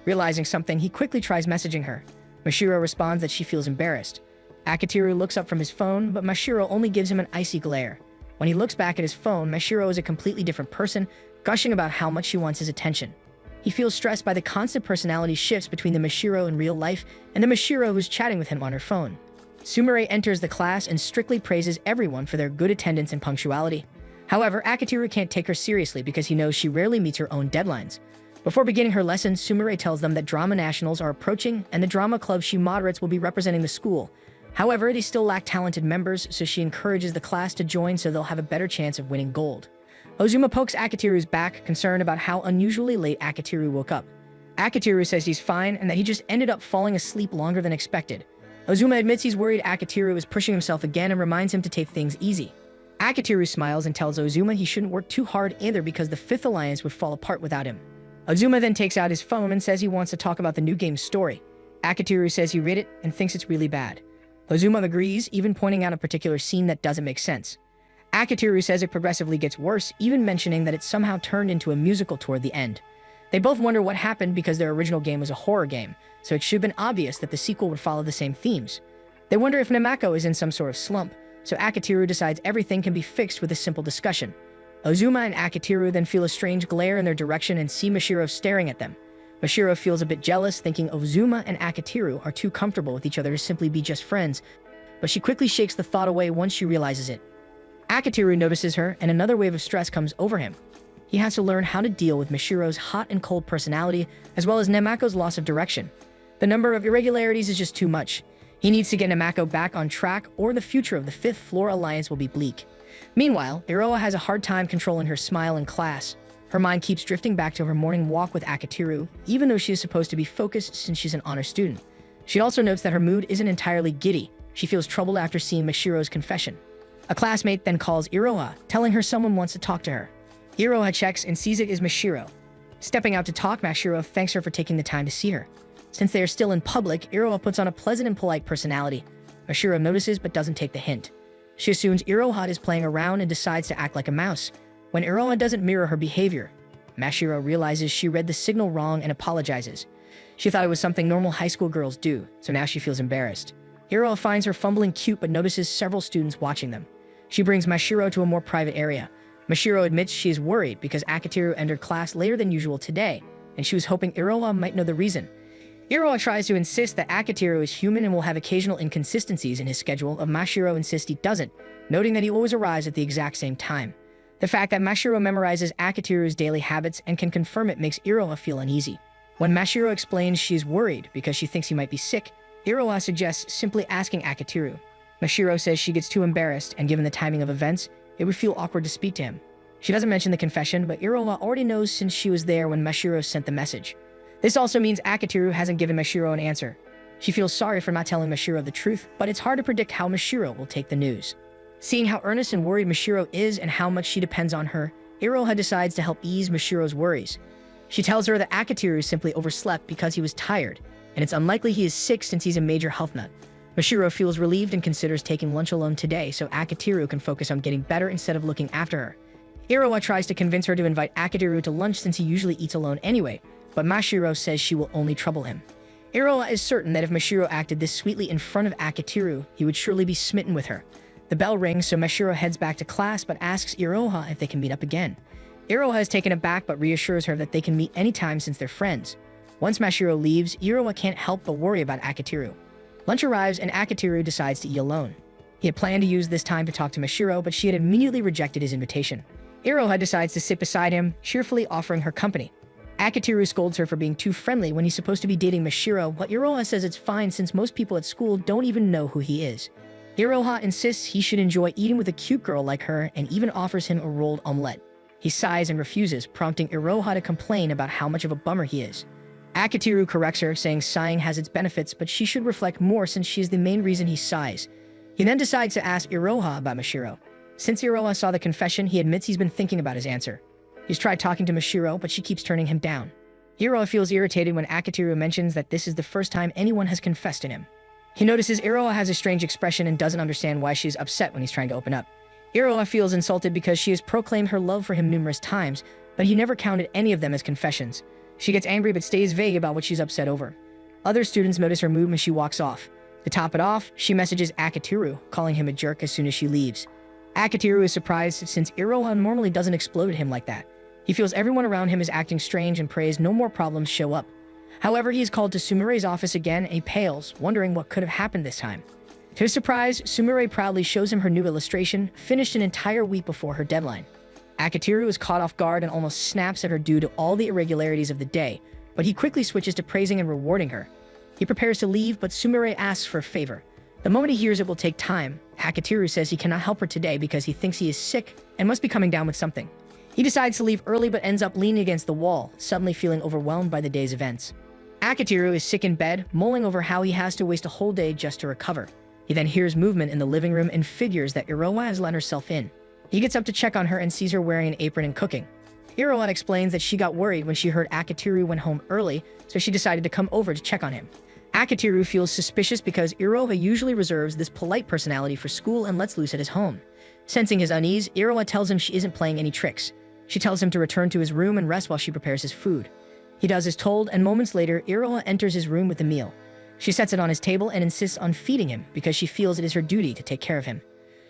Realizing something, he quickly tries messaging her. Mashiro responds that she feels embarrassed. Akiteru looks up from his phone, but Mashiro only gives him an icy glare. When he looks back at his phone, Mashiro is a completely different person, gushing about how much she wants his attention. He feels stressed by the constant personality shifts between the Mashiro in real life and the Mashiro who's chatting with him on her phone. Sumire enters the class and strictly praises everyone for their good attendance and punctuality. However, Akiteru can't take her seriously because he knows she rarely meets her own deadlines. Before beginning her lesson, Sumire tells them that drama nationals are approaching and the drama club she moderates will be representing the school. However, they still lack talented members, so she encourages the class to join so they'll have a better chance of winning gold. Ozuma pokes Akiteru's back, concerned about how unusually late Akiteru woke up. Akiteru says he's fine and that he just ended up falling asleep longer than expected. Ozuma admits he's worried Akiteru is pushing himself again and reminds him to take things easy. Akiteru smiles and tells Ozuma he shouldn't work too hard either because the Fifth Alliance would fall apart without him. Ozuma then takes out his phone and says he wants to talk about the new game's story. Akiteru says he read it and thinks it's really bad. Ozuma agrees, even pointing out a particular scene that doesn't make sense. Akiteru says it progressively gets worse, even mentioning that it somehow turned into a musical toward the end. They both wonder what happened because their original game was a horror game, so it should have been obvious that the sequel would follow the same themes. They wonder if Namako is in some sort of slump, so Akiteru decides everything can be fixed with a simple discussion. Ozuma and Akiteru then feel a strange glare in their direction and see Mashiro staring at them. Mashiro feels a bit jealous, thinking Ozuma and Akiteru are too comfortable with each other to simply be just friends, but she quickly shakes the thought away once she realizes it. Akiteru notices her, and another wave of stress comes over him. He has to learn how to deal with Mashiro's hot and cold personality, as well as Namako's loss of direction. The number of irregularities is just too much. He needs to get Namako back on track, or the future of the Fifth Floor Alliance will be bleak. Meanwhile, Hiroa has a hard time controlling her smile in class. Her mind keeps drifting back to her morning walk with Akiteru, even though she is supposed to be focused since she's an honor student. She also notes that her mood isn't entirely giddy. She feels troubled after seeing Mashiro's confession. A classmate then calls Hiroa, telling her someone wants to talk to her. Hiroa checks and sees it is Mashiro. Stepping out to talk, Mashiro thanks her for taking the time to see her. Since they are still in public, Hiroa puts on a pleasant and polite personality. Mashiro notices but doesn't take the hint. She assumes Hiroha is playing around and decides to act like a mouse. When Hiroa doesn't mirror her behavior, Mashiro realizes she read the signal wrong and apologizes. She thought it was something normal high school girls do, so now she feels embarrassed. Hiroa finds her fumbling cute but notices several students watching them. She brings Mashiro to a more private area. Mashiro admits she is worried because Akiteru entered class later than usual today, and she was hoping Hiroa might know the reason. Hiroa tries to insist that Akiteru is human and will have occasional inconsistencies in his schedule, but Mashiro insists he doesn't, noting that he always arrives at the exact same time. The fact that Mashiro memorizes Akiteru's daily habits and can confirm it makes Hiroa feel uneasy. When Mashiro explains she is worried because she thinks he might be sick, Hiroa suggests simply asking Akiteru. Mashiro says she gets too embarrassed, and given the timing of events, it would feel awkward to speak to him. She doesn't mention the confession, but Hiroa already knows since she was there when Mashiro sent the message. This also means Akiteru hasn't given Mashiro an answer. She feels sorry for not telling Mashiro the truth, but it's hard to predict how Mashiro will take the news. Seeing how earnest and worried Mashiro is and how much she depends on her, Hiroha decides to help ease Mashiro's worries. She tells her that Akiteru simply overslept because he was tired, and it's unlikely he is sick since he's a major health nut. Mashiro feels relieved and considers taking lunch alone today so Akiteru can focus on getting better instead of looking after her. Iroha tries to convince her to invite Akitiru to lunch since he usually eats alone anyway, but Mashiro says she will only trouble him. Iroha is certain that if Mashiro acted this sweetly in front of Akitiru, he would surely be smitten with her. The bell rings, so Mashiro heads back to class but asks Iroha if they can meet up again. Iroha is taken aback but reassures her that they can meet anytime since they're friends. Once Mashiro leaves, Iroha can't help but worry about Akitiru. Lunch arrives and Akitiru decides to eat alone. He had planned to use this time to talk to Mashiro, but she had immediately rejected his invitation. Iroha decides to sit beside him, cheerfully offering her company. Akitiru scolds her for being too friendly when he's supposed to be dating Mashiro, but Iroha says it's fine since most people at school don't even know who he is. Iroha insists he should enjoy eating with a cute girl like her and even offers him a rolled omelette. He sighs and refuses, prompting Iroha to complain about how much of a bummer he is. Akitiru corrects her, saying sighing has its benefits, but she should reflect more since she is the main reason he sighs. He then decides to ask Iroha about Mashiro. Since Iroha saw the confession, he admits he's been thinking about his answer. He's tried talking to Mashiro, but she keeps turning him down. Iroha feels irritated when Akitiru mentions that this is the first time anyone has confessed to him. He notices Iroha has a strange expression and doesn't understand why she's upset when he's trying to open up. Iroha feels insulted because she has proclaimed her love for him numerous times, but he never counted any of them as confessions. She gets angry but stays vague about what she's upset over. Other students notice her mood when she walks off. To top it off, she messages Akitiru, calling him a jerk as soon as she leaves. Akitiru is surprised since Iroha normally doesn't explode at him like that. He feels everyone around him is acting strange and prays no more problems show up. However, he is called to Sumire's office again and he pales, wondering what could have happened this time. To his surprise, Sumire proudly shows him her new illustration, finished an entire week before her deadline. Akitiru is caught off guard and almost snaps at her due to all the irregularities of the day, but he quickly switches to praising and rewarding her. He prepares to leave, but Sumire asks for a favor. The moment he hears it will take time, Akitiru says he cannot help her today because he thinks he is sick and must be coming down with something. He decides to leave early but ends up leaning against the wall, suddenly feeling overwhelmed by the day's events. Akitiru is sick in bed, mulling over how he has to waste a whole day just to recover. He then hears movement in the living room and figures that Iroha has let herself in. He gets up to check on her and sees her wearing an apron and cooking. Iroha explains that she got worried when she heard Akitiru went home early, so she decided to come over to check on him. Akitiru feels suspicious because Iroha usually reserves this polite personality for school and lets loose at his home. Sensing his unease, Iroha tells him she isn't playing any tricks. She tells him to return to his room and rest while she prepares his food. He does as told, and moments later, Iroha enters his room with the meal. She sets it on his table and insists on feeding him because she feels it is her duty to take care of him.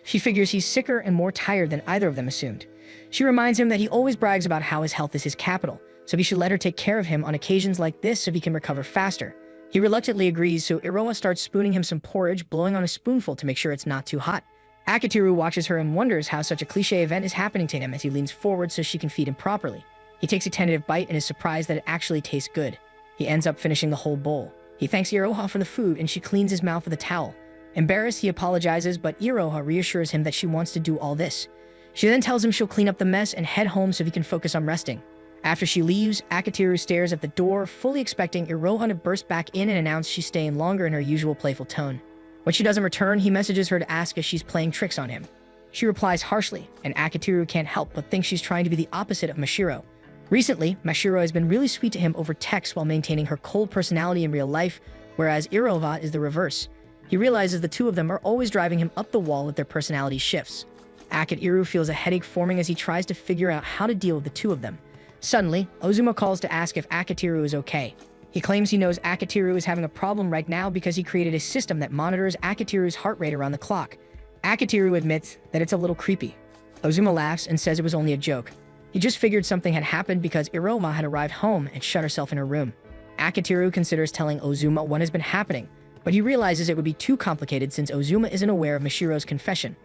She figures he's sicker and more tired than either of them assumed. She reminds him that he always brags about how his health is his capital, so he should let her take care of him on occasions like this so he can recover faster. He reluctantly agrees, so Iroha starts spooning him some porridge, blowing on a spoonful to make sure it's not too hot. Akitiru watches her and wonders how such a cliché event is happening to him as he leans forward so she can feed him properly. He takes a tentative bite and is surprised that it actually tastes good. He ends up finishing the whole bowl. He thanks Iroha for the food and she cleans his mouth with a towel. Embarrassed, he apologizes, but Iroha reassures him that she wants to do all this. She then tells him she'll clean up the mess and head home so he can focus on resting. After she leaves, Akitiru stares at the door, fully expecting Iroha to burst back in and announce she's staying longer in her usual playful tone. When she doesn't return, he messages her to ask if she's playing tricks on him. She replies harshly, and Akitiru can't help but think she's trying to be the opposite of Mashiro. Recently, Mashiro has been really sweet to him over text while maintaining her cold personality in real life, whereas Iroha is the reverse. He realizes the two of them are always driving him up the wall with their personality shifts. Akitiru feels a headache forming as he tries to figure out how to deal with the two of them. Suddenly, Ozuma calls to ask if Akitiru is okay. He claims he knows Akitiru is having a problem right now because he created a system that monitors Akitiru's heart rate around the clock. Akitiru admits that it's a little creepy. Ozuma laughs and says it was only a joke. He just figured something had happened because Iroha had arrived home and shut herself in her room. Akitiru considers telling Ozuma what has been happening, but he realizes it would be too complicated since Ozuma isn't aware of Mashiro's confession.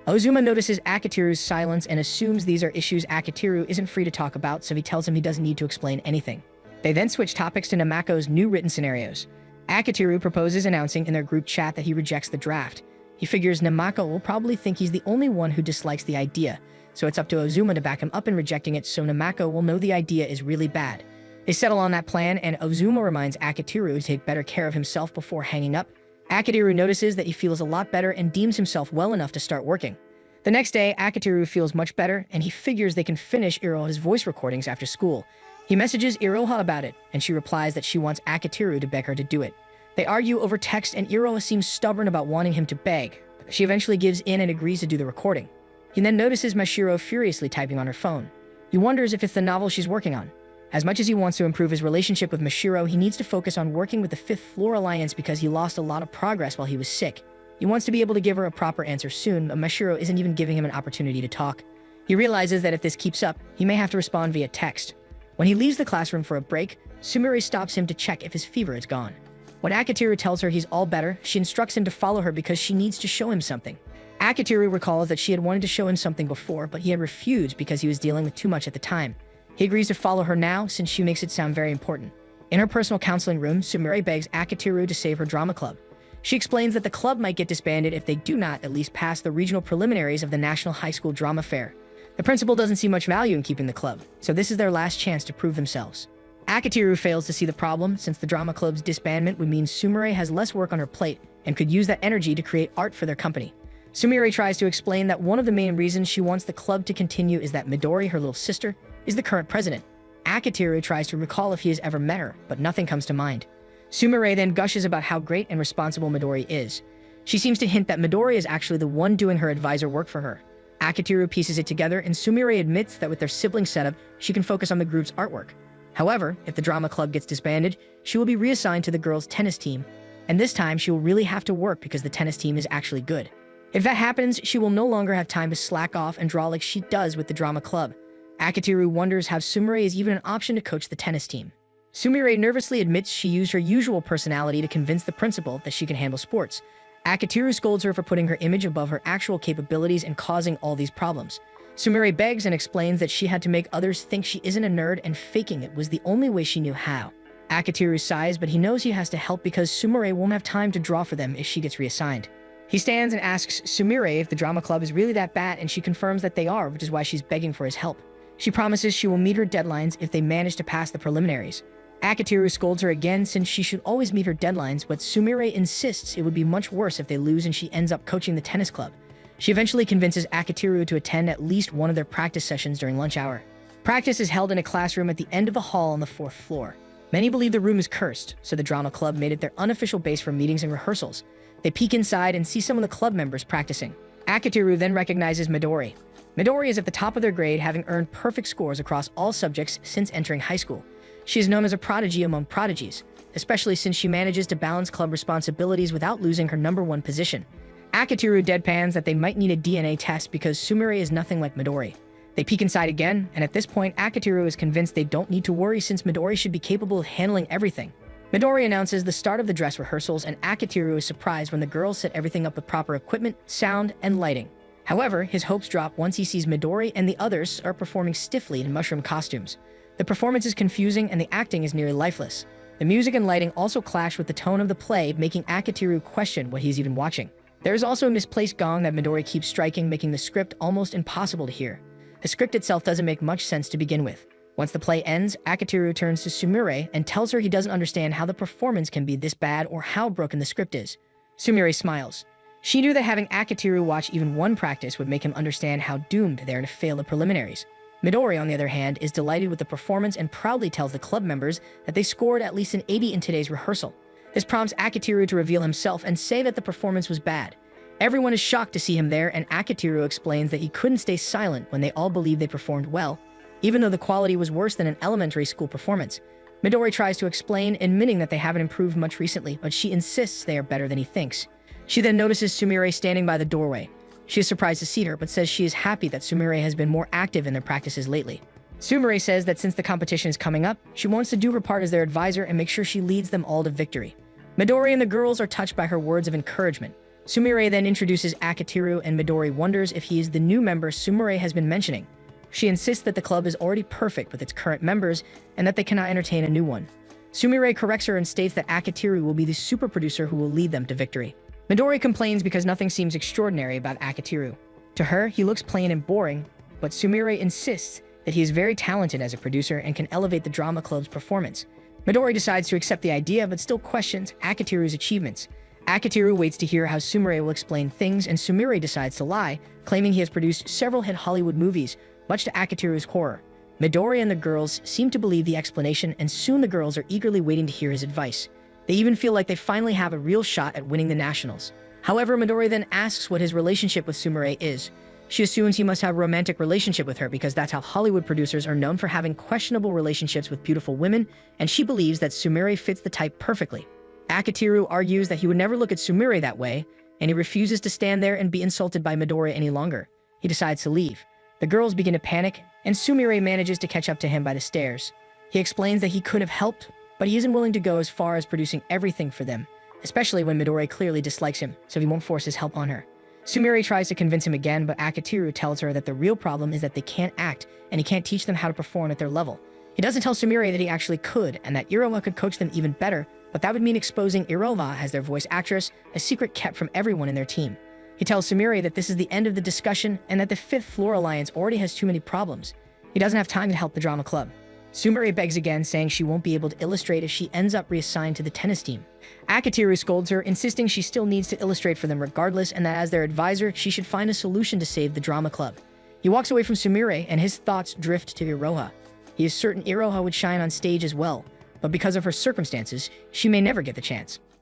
Ozuma notices Akitiru's silence and assumes these are issues Akitiru isn't free to talk about, so he tells him he doesn't need to explain anything. They then switch topics to Namako's new written scenarios. Akitiru proposes announcing in their group chat that he rejects the draft. He figures Namako will probably think he's the only one who dislikes the idea, so it's up to Ozuma to back him up in rejecting it so Namako will know the idea is really bad. They settle on that plan, and Ozuma reminds Akitiru to take better care of himself before hanging up. Akitiru notices that he feels a lot better and deems himself well enough to start working. The next day, Akitiru feels much better, and he figures they can finish Iroha's voice recordings after school. He messages Iroha about it, and she replies that she wants Akitiru to beg her to do it. They argue over text, and Iroha seems stubborn about wanting him to beg. She eventually gives in and agrees to do the recording. He then notices Mashiro furiously typing on her phone. He wonders if it's the novel she's working on. As much as he wants to improve his relationship with Mashiro, he needs to focus on working with the Fifth Floor Alliance because he lost a lot of progress while he was sick. He wants to be able to give her a proper answer soon, but Mashiro isn't even giving him an opportunity to talk. He realizes that if this keeps up, he may have to respond via text. When he leaves the classroom for a break, Sumire stops him to check if his fever is gone. When Akiteru tells her he's all better, she instructs him to follow her because she needs to show him something. Akiteru recalls that she had wanted to show him something before, but he had refused because he was dealing with too much at the time. He agrees to follow her now since she makes it sound very important. In her personal counseling room, Sumire begs Akiteru to save her drama club. She explains that the club might get disbanded if they do not at least pass the regional preliminaries of the National High School Drama Fair. The principal doesn't see much value in keeping the club, so this is their last chance to prove themselves. Akiteru fails to see the problem since the drama club's disbandment would mean Sumire has less work on her plate and could use that energy to create art for their company. Sumire tries to explain that one of the main reasons she wants the club to continue is that Midori, her little sister, is the current president. Akiteru tries to recall if he has ever met her, but nothing comes to mind. Sumire then gushes about how great and responsible Midori is. She seems to hint that Midori is actually the one doing her advisor work for her. Akiteru pieces it together, and Sumire admits that with their sibling setup, she can focus on the group's artwork. However, if the drama club gets disbanded, she will be reassigned to the girls' tennis team, and this time she will really have to work because the tennis team is actually good. If that happens, she will no longer have time to slack off and draw like she does with the drama club. Akiteru wonders how Sumire is even an option to coach the tennis team. Sumire nervously admits she used her usual personality to convince the principal that she can handle sports. Akiteru scolds her for putting her image above her actual capabilities and causing all these problems. Sumire begs and explains that she had to make others think she isn't a nerd and faking it was the only way she knew how. Akiteru sighs, but he knows he has to help because Sumire won't have time to draw for them if she gets reassigned. He stands and asks Sumire if the drama club is really that bad, and she confirms that they are, which is why she's begging for his help. She promises she will meet her deadlines if they manage to pass the preliminaries. Akiteru scolds her again since she should always meet her deadlines, but Sumire insists it would be much worse if they lose and she ends up coaching the tennis club. She eventually convinces Akiteru to attend at least one of their practice sessions during lunch hour. Practice is held in a classroom at the end of a hall on the 4th floor. Many believe the room is cursed, so the drama club made it their unofficial base for meetings and rehearsals. They peek inside and see some of the club members practicing. Akiteru then recognizes Midori. Midori is at the top of their grade, having earned perfect scores across all subjects since entering high school. She is known as a prodigy among prodigies, especially since she manages to balance club responsibilities without losing her #1 position. Akiteru deadpans that they might need a DNA test because Sumire is nothing like Midori. They peek inside again, and at this point, Akiteru is convinced they don't need to worry since Midori should be capable of handling everything. Midori announces the start of the dress rehearsals, and Akiteru is surprised when the girls set everything up with proper equipment, sound, and lighting. However, his hopes drop once he sees Midori and the others are performing stiffly in mushroom costumes. The performance is confusing and the acting is nearly lifeless. The music and lighting also clash with the tone of the play, making Akiteru question what he's even watching. There is also a misplaced gong that Midori keeps striking, making the script almost impossible to hear. The script itself doesn't make much sense to begin with. Once the play ends, Akiteru turns to Sumire and tells her he doesn't understand how the performance can be this bad or how broken the script is. Sumire smiles. She knew that having Akiteru watch even one practice would make him understand how doomed they are to fail the preliminaries. Midori, on the other hand, is delighted with the performance and proudly tells the club members that they scored at least an 80 in today's rehearsal. This prompts Akiteru to reveal himself and say that the performance was bad. Everyone is shocked to see him there, and Akiteru explains that he couldn't stay silent when they all believed they performed well, even though the quality was worse than an elementary school performance. Midori tries to explain, admitting that they haven't improved much recently, but she insists they are better than he thinks. She then notices Sumire standing by the doorway. She is surprised to see her, but says she is happy that Sumire has been more active in their practices lately. Sumire says that since the competition is coming up, she wants to do her part as their advisor and make sure she leads them all to victory. Midori and the girls are touched by her words of encouragement. Sumire then introduces Akiteru, and Midori wonders if he is the new member Sumire has been mentioning. She insists that the club is already perfect with its current members and that they cannot entertain a new one. Sumire corrects her and states that Akiteru will be the super producer who will lead them to victory. Midori complains because nothing seems extraordinary about Akiteru. To her, he looks plain and boring, but Sumire insists that he is very talented as a producer and can elevate the drama club's performance. Midori decides to accept the idea but still questions Akiteru's achievements. Akiteru waits to hear how Sumire will explain things, and Sumire decides to lie, claiming he has produced several hit Hollywood movies, much to Akiteru's horror. Midori and the girls seem to believe the explanation, and soon the girls are eagerly waiting to hear his advice. They even feel like they finally have a real shot at winning the nationals. However, Midori then asks what his relationship with Sumire is. She assumes he must have a romantic relationship with her because that's how Hollywood producers are known for having questionable relationships with beautiful women, and she believes that Sumire fits the type perfectly. Akitiru argues that he would never look at Sumire that way, and he refuses to stand there and be insulted by Midori any longer. He decides to leave. The girls begin to panic, and Sumire manages to catch up to him by the stairs. He explains that he could have helped, but he isn't willing to go as far as producing everything for them, especially when Midori clearly dislikes him, so he won't force his help on her. Sumire tries to convince him again, but Akitiru tells her that the real problem is that they can't act, and he can't teach them how to perform at their level. He doesn't tell Sumire that he actually could, and that Iroha could coach them even better, but that would mean exposing Iroha as their voice actress, a secret kept from everyone in their team. He tells Sumire that this is the end of the discussion, and that the Fifth Floor Alliance already has too many problems. He doesn't have time to help the drama club. Sumire begs again, saying she won't be able to illustrate if she ends up reassigned to the tennis team. Akitiru scolds her, insisting she still needs to illustrate for them regardless, and that as their advisor, she should find a solution to save the drama club. He walks away from Sumire, and his thoughts drift to Iroha. He is certain Iroha would shine on stage as well, but because of her circumstances, she may never get the chance.